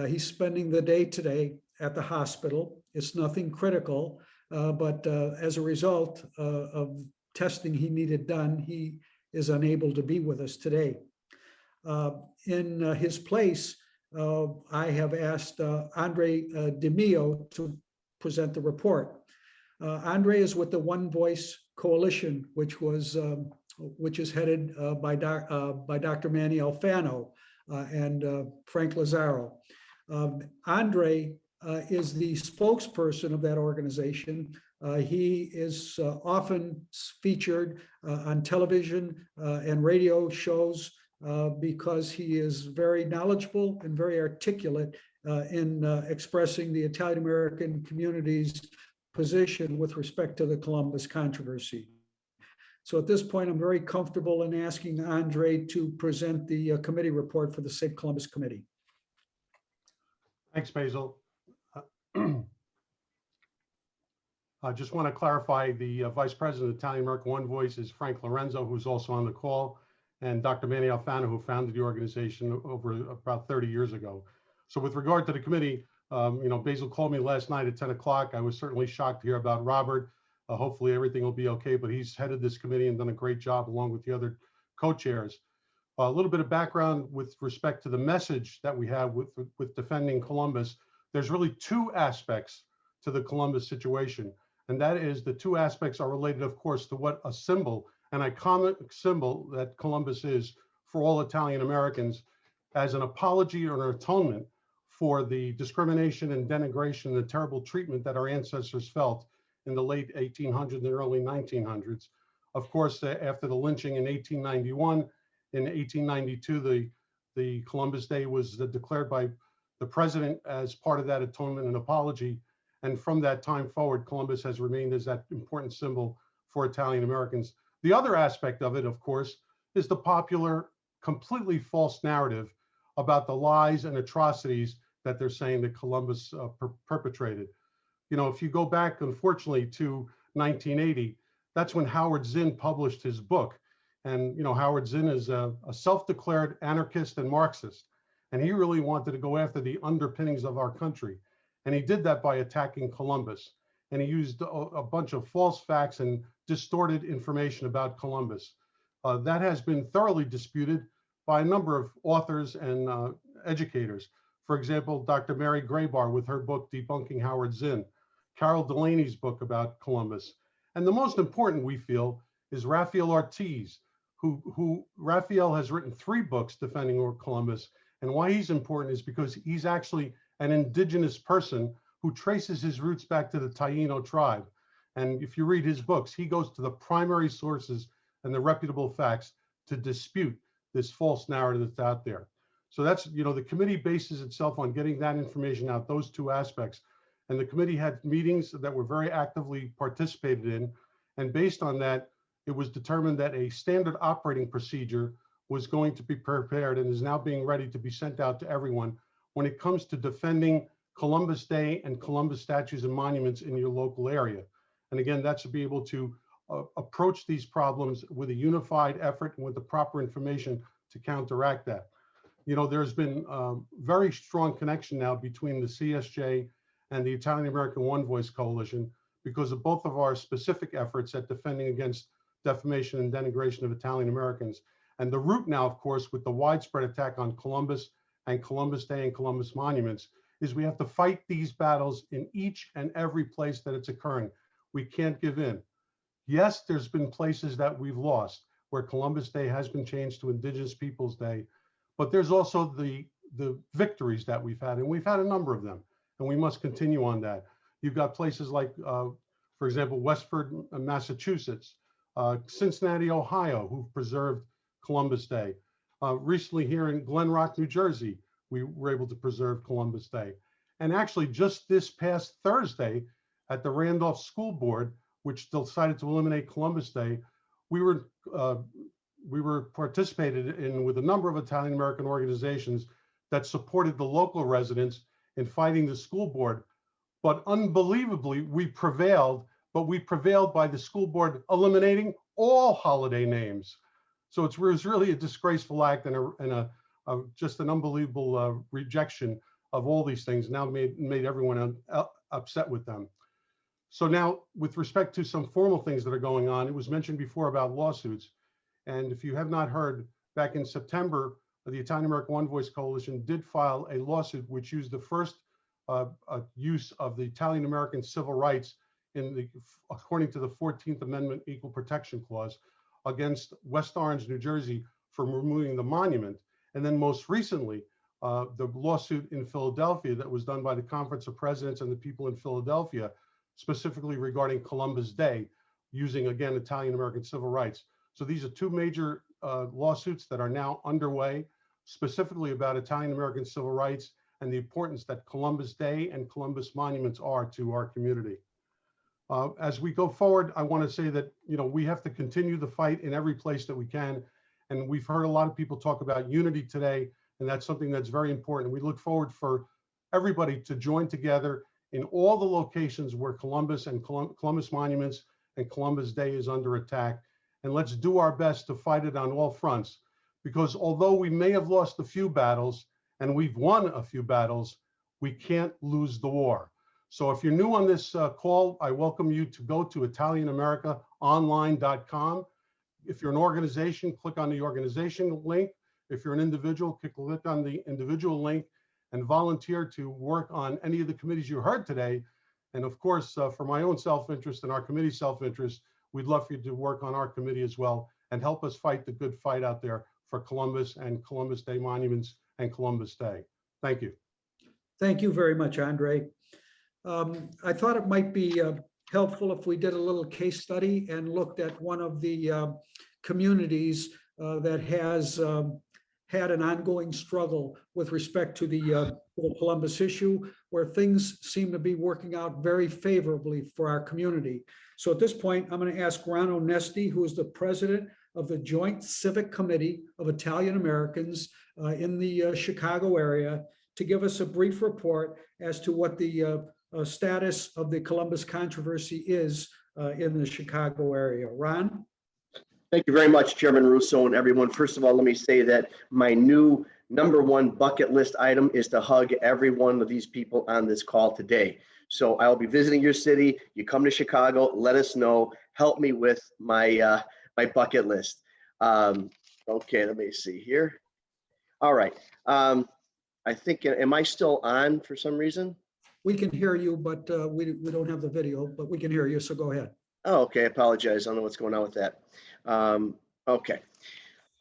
Speaker 2: He's spending the day today at the hospital. It's nothing critical, but as a result of testing he needed done, he is unable to be with us today. In his place, I have asked Andre DeMio to present the report. Andre is with the One Voice Coalition, which is headed by Dr. Manny Alfano and Frank Lazaro. Andre is the spokesperson of that organization. He is often featured on television and radio shows because he is very knowledgeable and very articulate in expressing the Italian American community's position with respect to the Columbus controversy. So at this point, I'm very comfortable in asking Andre to present the committee report for the Save Columbus Committee.
Speaker 13: Thanks, Basil. I just want to clarify the Vice President of Italian American One Voice is Frank Lorenzo, who's also on the call, and Dr. Manny Alfano, who founded the organization over about 30 years ago. So with regard to the committee, Basil called me last night at 10 o'clock. I was certainly shocked to hear about Robert. Hopefully everything will be okay, but he's headed this committee and done a great job along with the other co-chairs. A little bit of background with respect to the message that we have with defending Columbus. There's really two aspects to the Columbus situation. And that is the two aspects are related, of course, to what a symbol, an iconic symbol that Columbus is for all Italian Americans as an apology or an atonement for the discrimination and denigration and the terrible treatment that our ancestors felt in the late 1800s and early 1900s. Of course, after the lynching in 1891, in 1892, the Columbus Day was declared by the president as part of that atonement and apology. And from that time forward, Columbus has remained as that important symbol for Italian Americans. The other aspect of it, of course, is the popular, completely false narrative about the lies and atrocities that they're saying that Columbus perpetrated. If you go back, unfortunately, to 1980, that's when Howard Zinn published his book. And, Howard Zinn is a self-declared anarchist and Marxist. And he really wanted to go after the underpinnings of our country. And he did that by attacking Columbus. And he used a bunch of false facts and distorted information about Columbus. That has been thoroughly disputed by a number of authors and educators. For example, Dr. Mary Graybar with her book, Debunking Howard Zinn, Carol Delaney's book about Columbus. And the most important, we feel, is Raphael Ortiz, who Raphael has written 3 books defending Columbus. And why he's important is because he's actually an indigenous person who traces his roots back to the Taino tribe. And if you read his books, he goes to the primary sources and the reputable facts to dispute this false narrative that's out there. So that's, the committee bases itself on getting that information out, those two aspects. And the committee had meetings that were very actively participated in. And based on that, it was determined that a standard operating procedure was going to be prepared and is now being ready to be sent out to everyone when it comes to defending Columbus Day and Columbus statues and monuments in your local area. And again, that's to be able to approach these problems with a unified effort and with the proper information to counteract that. There's been a very strong connection now between the CSJ and the Italian American One Voice Coalition because of both of our specific efforts at defending against defamation and denigration of Italian Americans. And the root now, of course, with the widespread attack on Columbus and Columbus Day and Columbus monuments, is we have to fight these battles in each and every place that it's occurring. We can't give in. Yes, there's been places that we've lost where Columbus Day has been changed to Indigenous Peoples Day, but there's also the victories that we've had, and we've had a number of them, and we must continue on that. You've got places like, for example, Westford, Massachusetts, Cincinnati, Ohio, who've preserved Columbus Day. Recently here in Glen Rock, New Jersey, we were able to preserve Columbus Day. And actually just this past Thursday at the Randolph School Board, which decided to eliminate Columbus Day, we were participated in with a number of Italian American organizations that supported the local residents in fighting the school board. But unbelievably, we prevailed, but we prevailed by the school board eliminating all holiday names. So it was really a disgraceful act and just an unbelievable rejection of all these things now made everyone upset with them. So now, with respect to some formal things that are going on, it was mentioned before about lawsuits. And if you have not heard, back in September, the Italian American One Voice Coalition did file a lawsuit which used the first use of the Italian American civil rights according to the 14th Amendment Equal Protection Clause against West Orange, New Jersey, for removing the monument. And then most recently, the lawsuit in Philadelphia that was done by the Conference of Presidents and the people in Philadelphia, specifically regarding Columbus Day, using, again, Italian American civil rights. So these are two major lawsuits that are now underway, specifically about Italian American civil rights and the importance that Columbus Day and Columbus monuments are to our community. As we go forward, I want to say that, you know, we have to continue the fight in every place that we can. And we've heard a lot of people talk about unity today, and that's something that's very important. We look forward for everybody to join together in all the locations where Columbus and Columbus monuments and Columbus Day is under attack. And let's do our best to fight it on all fronts, because although we may have lost a few battles and we've won a few battles, we can't lose the war. So if you're new on this call, I welcome you to go to ItalianAmericaOnline.com. If you're an organization, click on the organization link. If you're an individual, click on the individual link and volunteer to work on any of the committees you heard today. And of course, for my own self-interest and our committee's self-interest, we'd love for you to work on our committee as well and help us fight the good fight out there for Columbus and Columbus Day monuments and Columbus Day. Thank you.
Speaker 2: Thank you very much, Andre. I thought it might be helpful if we did a little case study and looked at one of the communities that has had an ongoing struggle with respect to the Columbus issue, where things seem to be working out very favorably for our community. So at this point, I'm going to ask Ron Onesti, who is the president of the Joint Civic Committee of Italian Americans in the Chicago area, to give us a brief report as to what the status of the Columbus controversy is in the Chicago area. Ron?
Speaker 14: Thank you very much, Chairman Russo and everyone. First of all, let me say that my new #1 bucket list item is to hug every one of these people on this call today. So I'll be visiting your city. You come to Chicago, let us know. Help me with my my bucket list. Okay, let me see here. All right. I think, am I still on for some reason?
Speaker 2: We can hear you, but we don't have the video, but we can hear you, so go ahead.
Speaker 14: Oh, okay, I apologize. I don't know what's going on with that. Okay.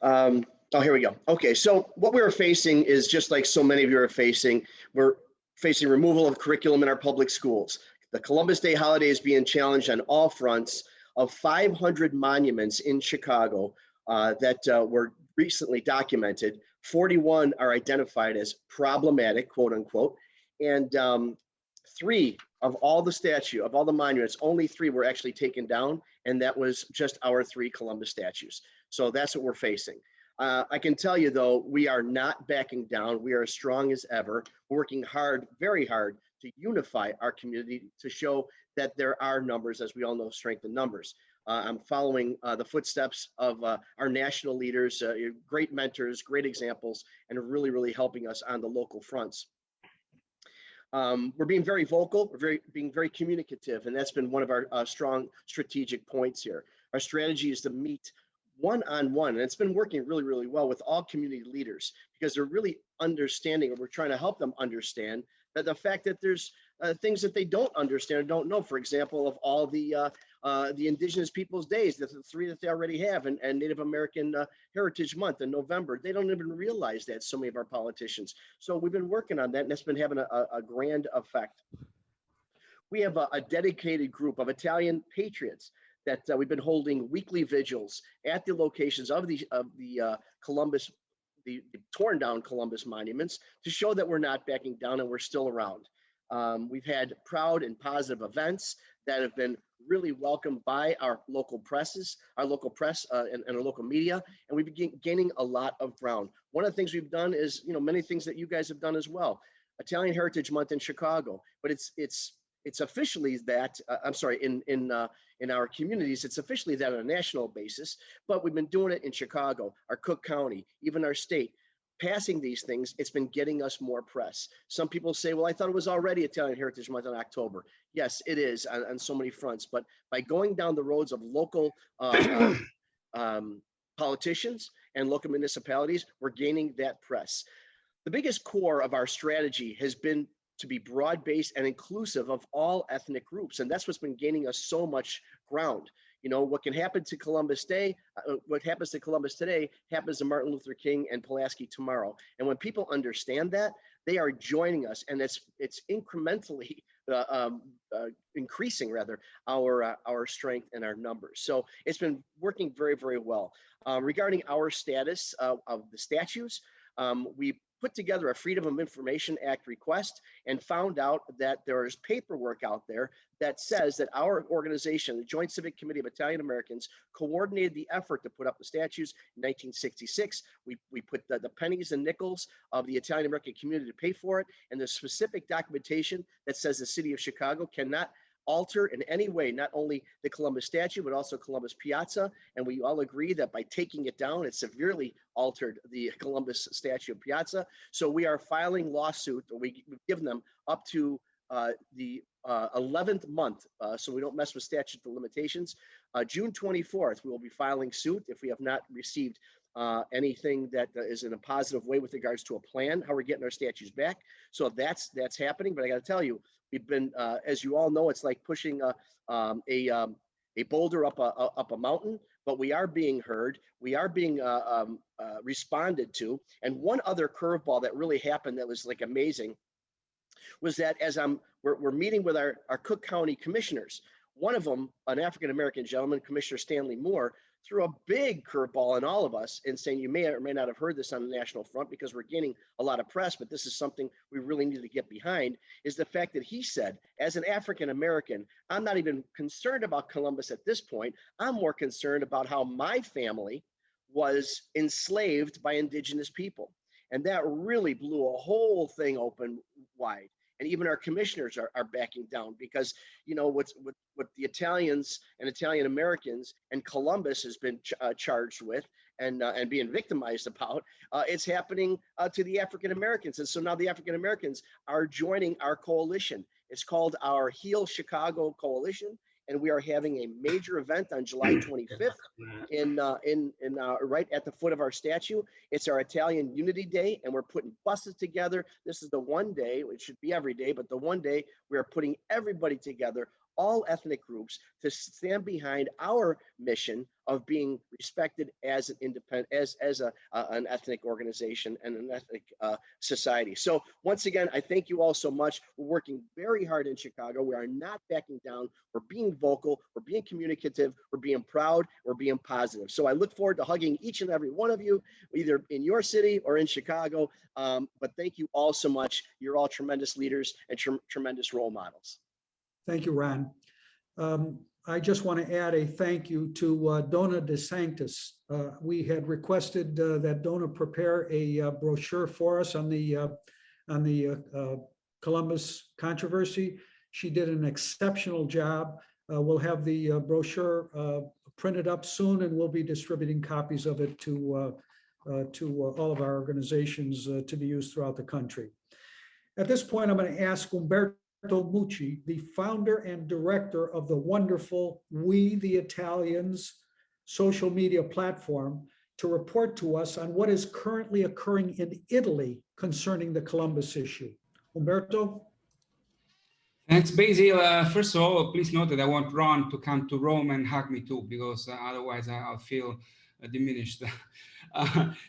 Speaker 14: Oh, here we go. Okay, so what we're facing is just like so many of you are facing. We're facing removal of curriculum in our public schools. The Columbus Day holiday is being challenged on all fronts. Of 500 monuments in Chicago that were recently documented, 41 are identified as problematic, quote unquote, and 3 of all the monuments, only 3 were actually taken down, and that was just our 3 Columbus statues. So that's what we're facing. I can tell you, though, we are not backing down. We are as strong as ever, working hard, very hard, to unify our community, to show that there are numbers, as we all know, strength in numbers. I'm following the footsteps of our national leaders, great mentors, great examples, and really, really helping us on the local fronts. We're being very vocal, we're being very communicative, and that's been one of our strong strategic points here. Our strategy is to meet one-on-one, and it's been working really, really well with all community leaders, because they're really understanding, or we're trying to help them understand that the fact that there's things that they don't understand or don't know. For example, of all the Indigenous Peoples Days, the 3 that they already have, and Native American Heritage Month in November, they don't even realize that, so many of our politicians. So we've been working on that, and it's been having a grand effect. We have a dedicated group of Italian patriots that we've been holding weekly vigils at the locations of the Columbus, the torn down Columbus monuments, to show that we're not backing down and we're still around. We've had proud and positive events that have been really welcomed by our local press and our local media, and we've been gaining a lot of ground. One of the things we've done is, many things that you guys have done as well. Italian Heritage Month in Chicago, but it's officially that, I'm sorry, in our communities, it's officially that on a national basis, but we've been doing it in Chicago, our Cook County, even our state. passing these things, it's been getting us more press. Some people say, well, I thought it was already Italian Heritage Month in October. Yes, it is on so many fronts. But by going down the roads of local politicians and local municipalities, we're gaining that press. The biggest core of our strategy has been to be broad-based and inclusive of all ethnic groups. And that's what's been gaining us so much ground. You know, what can happen to Columbus Day, what happens to Columbus today happens to Martin Luther King and Pulaski tomorrow. And when people understand that, they are joining us, and it's incrementally increasing rather our strength and our numbers. So it's been working very, very well. Regarding our status of the statues, we put together a Freedom of Information Act request and found out that there is paperwork out there that says that our organization, the Joint Civic Committee of Italian Americans, coordinated the effort to put up the statues in 1966. We put the pennies and nickels of the Italian American community to pay for it, and there's specific documentation that says the city of Chicago cannot alter in any way, not only the Columbus statue, but also Columbus Piazza. And we all agree that by taking it down, it severely altered the Columbus statue of Piazza. So we are filing lawsuit, or we've given them up to the 11th month, so we don't mess with statute of limitations. June 24th, we will be filing suit if we have not received anything that is in a positive way with regards to a plan, how we're getting our statues back. So that's happening. But I got to tell you, we've been, as you all know, it's like pushing a boulder up a mountain. But we are being heard. We are being responded to. And one other curveball that really happened that was like amazing was that as we're meeting with our Cook County commissioners, one of them, an African-American gentleman, Commissioner Stanley Moore, threw a big curveball on all of us and saying, you may or may not have heard this on the national front because we're gaining a lot of press, but this is something we really need to get behind, is the fact that he said, as an African-American, I'm not even concerned about Columbus at this point. I'm more concerned about how my family was enslaved by indigenous people. And that really blew a whole thing open wide. And even our commissioners are backing down because, you know, what the Italians and Italian Americans and Columbus has been charged with and being victimized about, it's happening to the African Americans. And so now the African Americans are joining our coalition. It's called our Heal Chicago Coalition. And we are having a major event on July 25th in right at the foot of our statue. It's our Italian Unity Day, and we're putting buses together. This is the one day, it should be every day, but the one day we are putting everybody together, all ethnic groups, to stand behind our mission of being respected as an independent, as an ethnic organization and an ethnic society. So once again, I thank you all so much. We're working very hard in Chicago. We are not backing down. We're being vocal. We're being communicative. We're being proud. We're being positive. So I look forward to hugging each and every one of you, either in your city or in Chicago. But thank you all so much. You're all tremendous leaders and tremendous role models. Thank you, Ron. I just want to add a thank you to Donna DeSantis. We had requested that Donna prepare a brochure for us on the Columbus controversy. She did an exceptional job. We'll have the brochure printed up soon, and we'll be distributing copies of it to all of our organizations to be used throughout the country. At this point, I'm going to ask Umberto Mucci, the founder and director of the wonderful We the Italians social media platform, to report to us on what is currently occurring in Italy concerning the Columbus issue. Umberto?
Speaker 15: Thanks, Basil. First of all, please note that I want Ron to come to Rome and hug me too, because otherwise I'll feel diminished.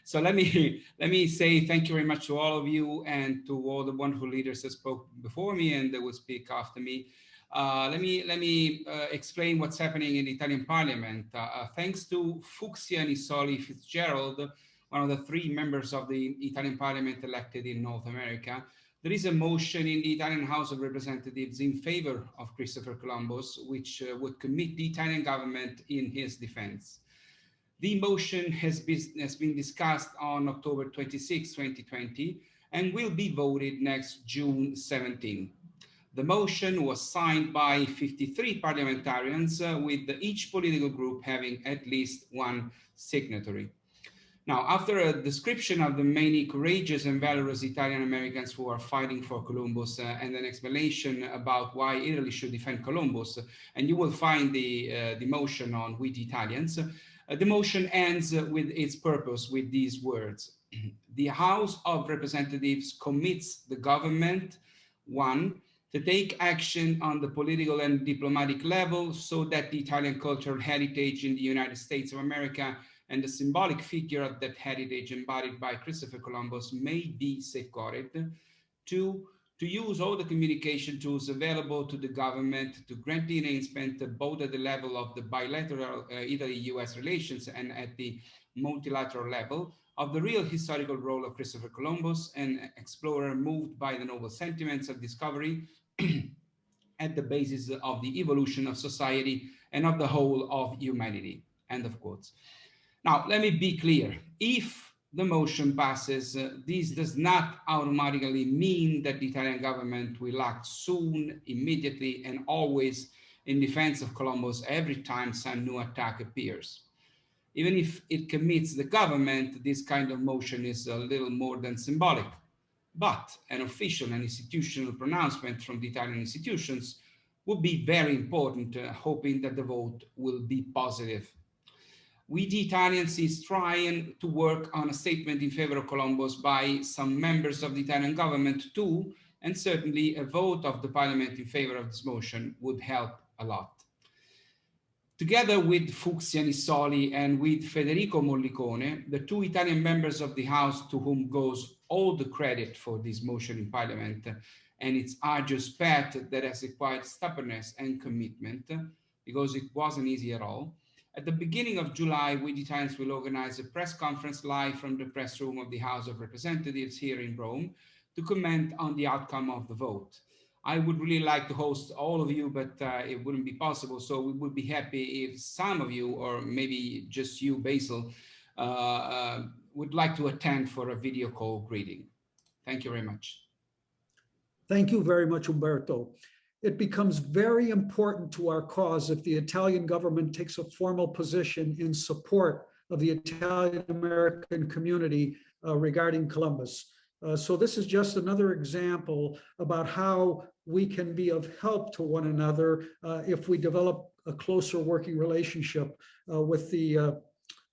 Speaker 15: So let me say thank you very much to all of you and to all the wonderful leaders that spoke before me and that will speak after me. Let me explain what's happening in the Italian Parliament. Thanks to Fucsia Nisoli Fitzgerald, one of the 3 members of the Italian Parliament elected in North America, there is a motion in the Italian House of Representatives in favor of Christopher Columbus, which would commit the Italian government in his defense. The motion has been discussed on October 26, 2020, and will be voted next June 17. The motion was signed by 53 parliamentarians, with each political group having at least 1 signatory. Now, after a description of the many courageous and valorous Italian Americans who are fighting for Columbus and an explanation about why Italy should defend Columbus, and you will find the motion on We the Italians, the motion ends with its purpose with these words. The House of Representatives commits the government, one, to take action on the political and diplomatic level so that the Italian cultural heritage in the United States of America and the symbolic figure of that heritage embodied by Christopher Columbus may be safeguarded. Two, to use all the communication tools available to the government to grant the arrangement both at the level of the bilateral Italy-US relations and at the multilateral level of the real historical role of Christopher Columbus, an explorer moved by the noble sentiments of discovery at the basis of the evolution of society and of the whole of humanity. End of quotes. Now, let me be clear. If the motion passes, this does not automatically mean that the Italian government will act soon, immediately, and always in defense of Columbus every time some new attack appears. Even if it commits the government, this kind of motion is a little more than symbolic. But an official and institutional pronouncement from the Italian institutions would be very important, hoping that the vote will be positive. We, the Italians, is trying to work on a statement in favor of Columbus by some members of the Italian government too, and certainly a vote of the parliament in favor of this motion would help a lot. Together with Fucsia Nissoli and with Federico Mollicone, the two Italian members of the House to whom goes all the credit for this motion in Parliament and its arduous path that has required stubbornness and commitment, because it wasn't easy at all. At the beginning of July, we, the Italians, will organize a press conference live from the press room of the House of Representatives here in Rome to comment on the outcome of the vote. I would really like to host all of you, but it wouldn't be possible. So we would be happy if some of you, or maybe just you, Basil, would like to attend for a video call greeting. Thank you very much.
Speaker 2: Thank you very much, Umberto. It becomes very important to our cause if the Italian government takes a formal position in support of the Italian American community regarding Columbus. So this is just another example about how we can be of help to one another if we develop a closer working relationship with the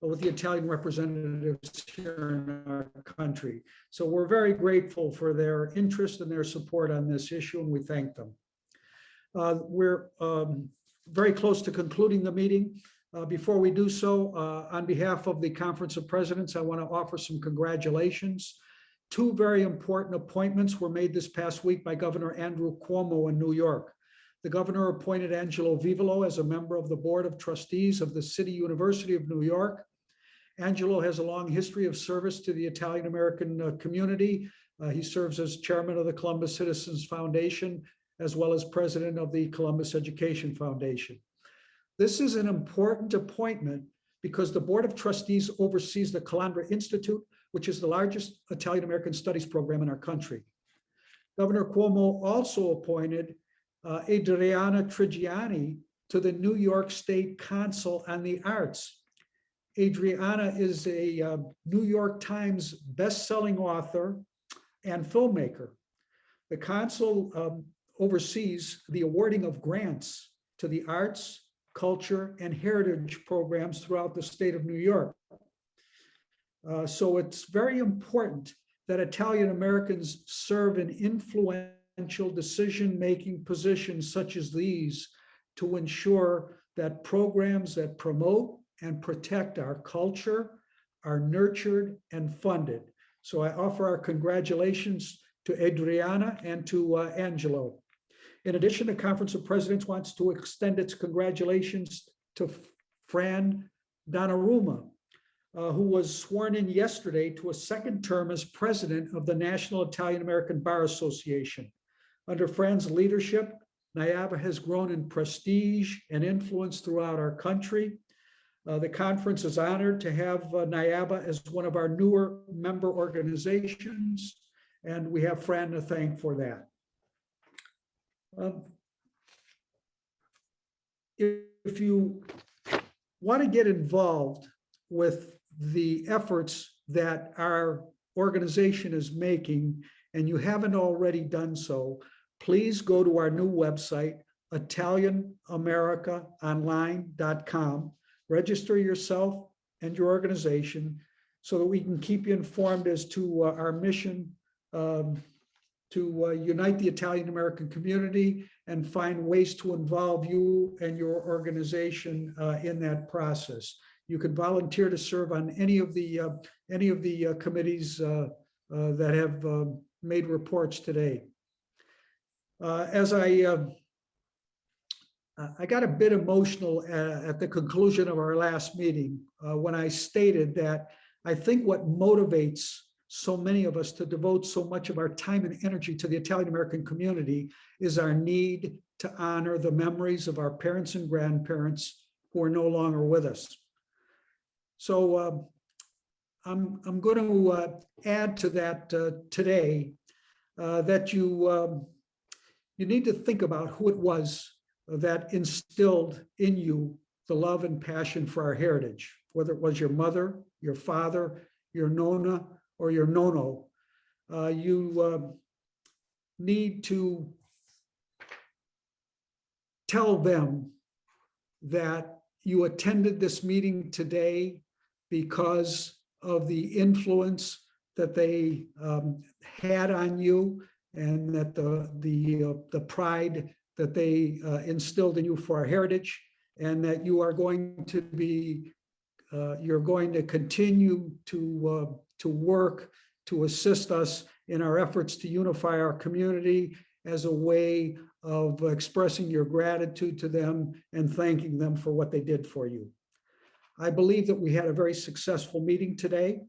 Speaker 2: Italian representatives here in our country. So we're very grateful for their interest and their support on this issue, and we thank them. We're very close to concluding the meeting. Before we do so, on behalf of the Conference of Presidents, I want to offer some congratulations. Two very important appointments were made this past week by Governor Andrew Cuomo in New York. The governor appointed Angelo Vivolo as a member of the Board of Trustees of the City University of New York. Angelo has a long history of service to the Italian American community. He serves as chairman of the Columbus Citizens Foundation, as well as president of the Columbus Education Foundation. This is an important appointment because the Board of Trustees oversees the Calandra Institute, which is the largest Italian American studies program in our country. Governor Cuomo also appointed Adriana Trigiani to the New York State Council on the Arts. Adriana is a New York Times best-selling author and filmmaker. The council oversees the awarding of grants to the arts, culture, and heritage programs throughout the state of New York. So it's very important that Italian Americans serve in influential decision-making positions such as these to ensure that programs that promote and protect our culture are nurtured and funded. So I offer our congratulations to Adriana and to Angelo. In addition, the Conference of Presidents wants to extend its congratulations to Fran Donnarumma, who was sworn in yesterday to a second term as president of the National Italian American Bar Association. Under Fran's leadership, NIABA has grown in prestige and influence throughout our country. The conference is honored to have NIABA as one of our newer member organizations, and we have Fran to thank for that. If you want to get involved with the efforts that our organization is making, and you haven't already done so, please go to our new website, ItalianAmericaOnline.com. Register yourself and your organization so that we can keep you informed as to our mission to unite the Italian American community and find ways to involve you and your organization in that process. You can volunteer to serve on any of the committees that have made reports today. As I got a bit emotional at the conclusion of our last meeting when I stated that I think what motivates so many of us to devote so much of our time and energy to the Italian American community is our need to honor the memories of our parents and grandparents who are no longer with us. So I'm going to add to that today that you need to think about who it was that instilled in you the love and passion for our heritage, whether it was your mother, your father, your nonna, or your nono. You need to tell them that you attended this meeting today because of the influence that they had on you, and that the pride that they instilled in you for our heritage, and that you are going to be you're going to continue to work to assist us in our efforts to unify our community as a way of expressing your gratitude to them and thanking them for what they did for you. I believe that we had a very successful meeting today.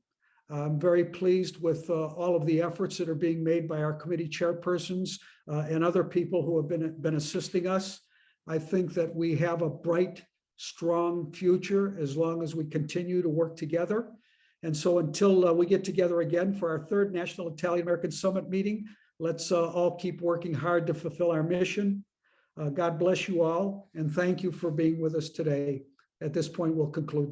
Speaker 2: I'm very pleased with all of the efforts that are being made by our committee chairpersons and other people who have been assisting us. I think that we have a bright, strong future as long as we continue to work together. And so until we get together again for our third National Italian American Summit meeting, let's all keep working hard to fulfill our mission. God bless you all, and thank you for being with us today. At this point, we'll conclude.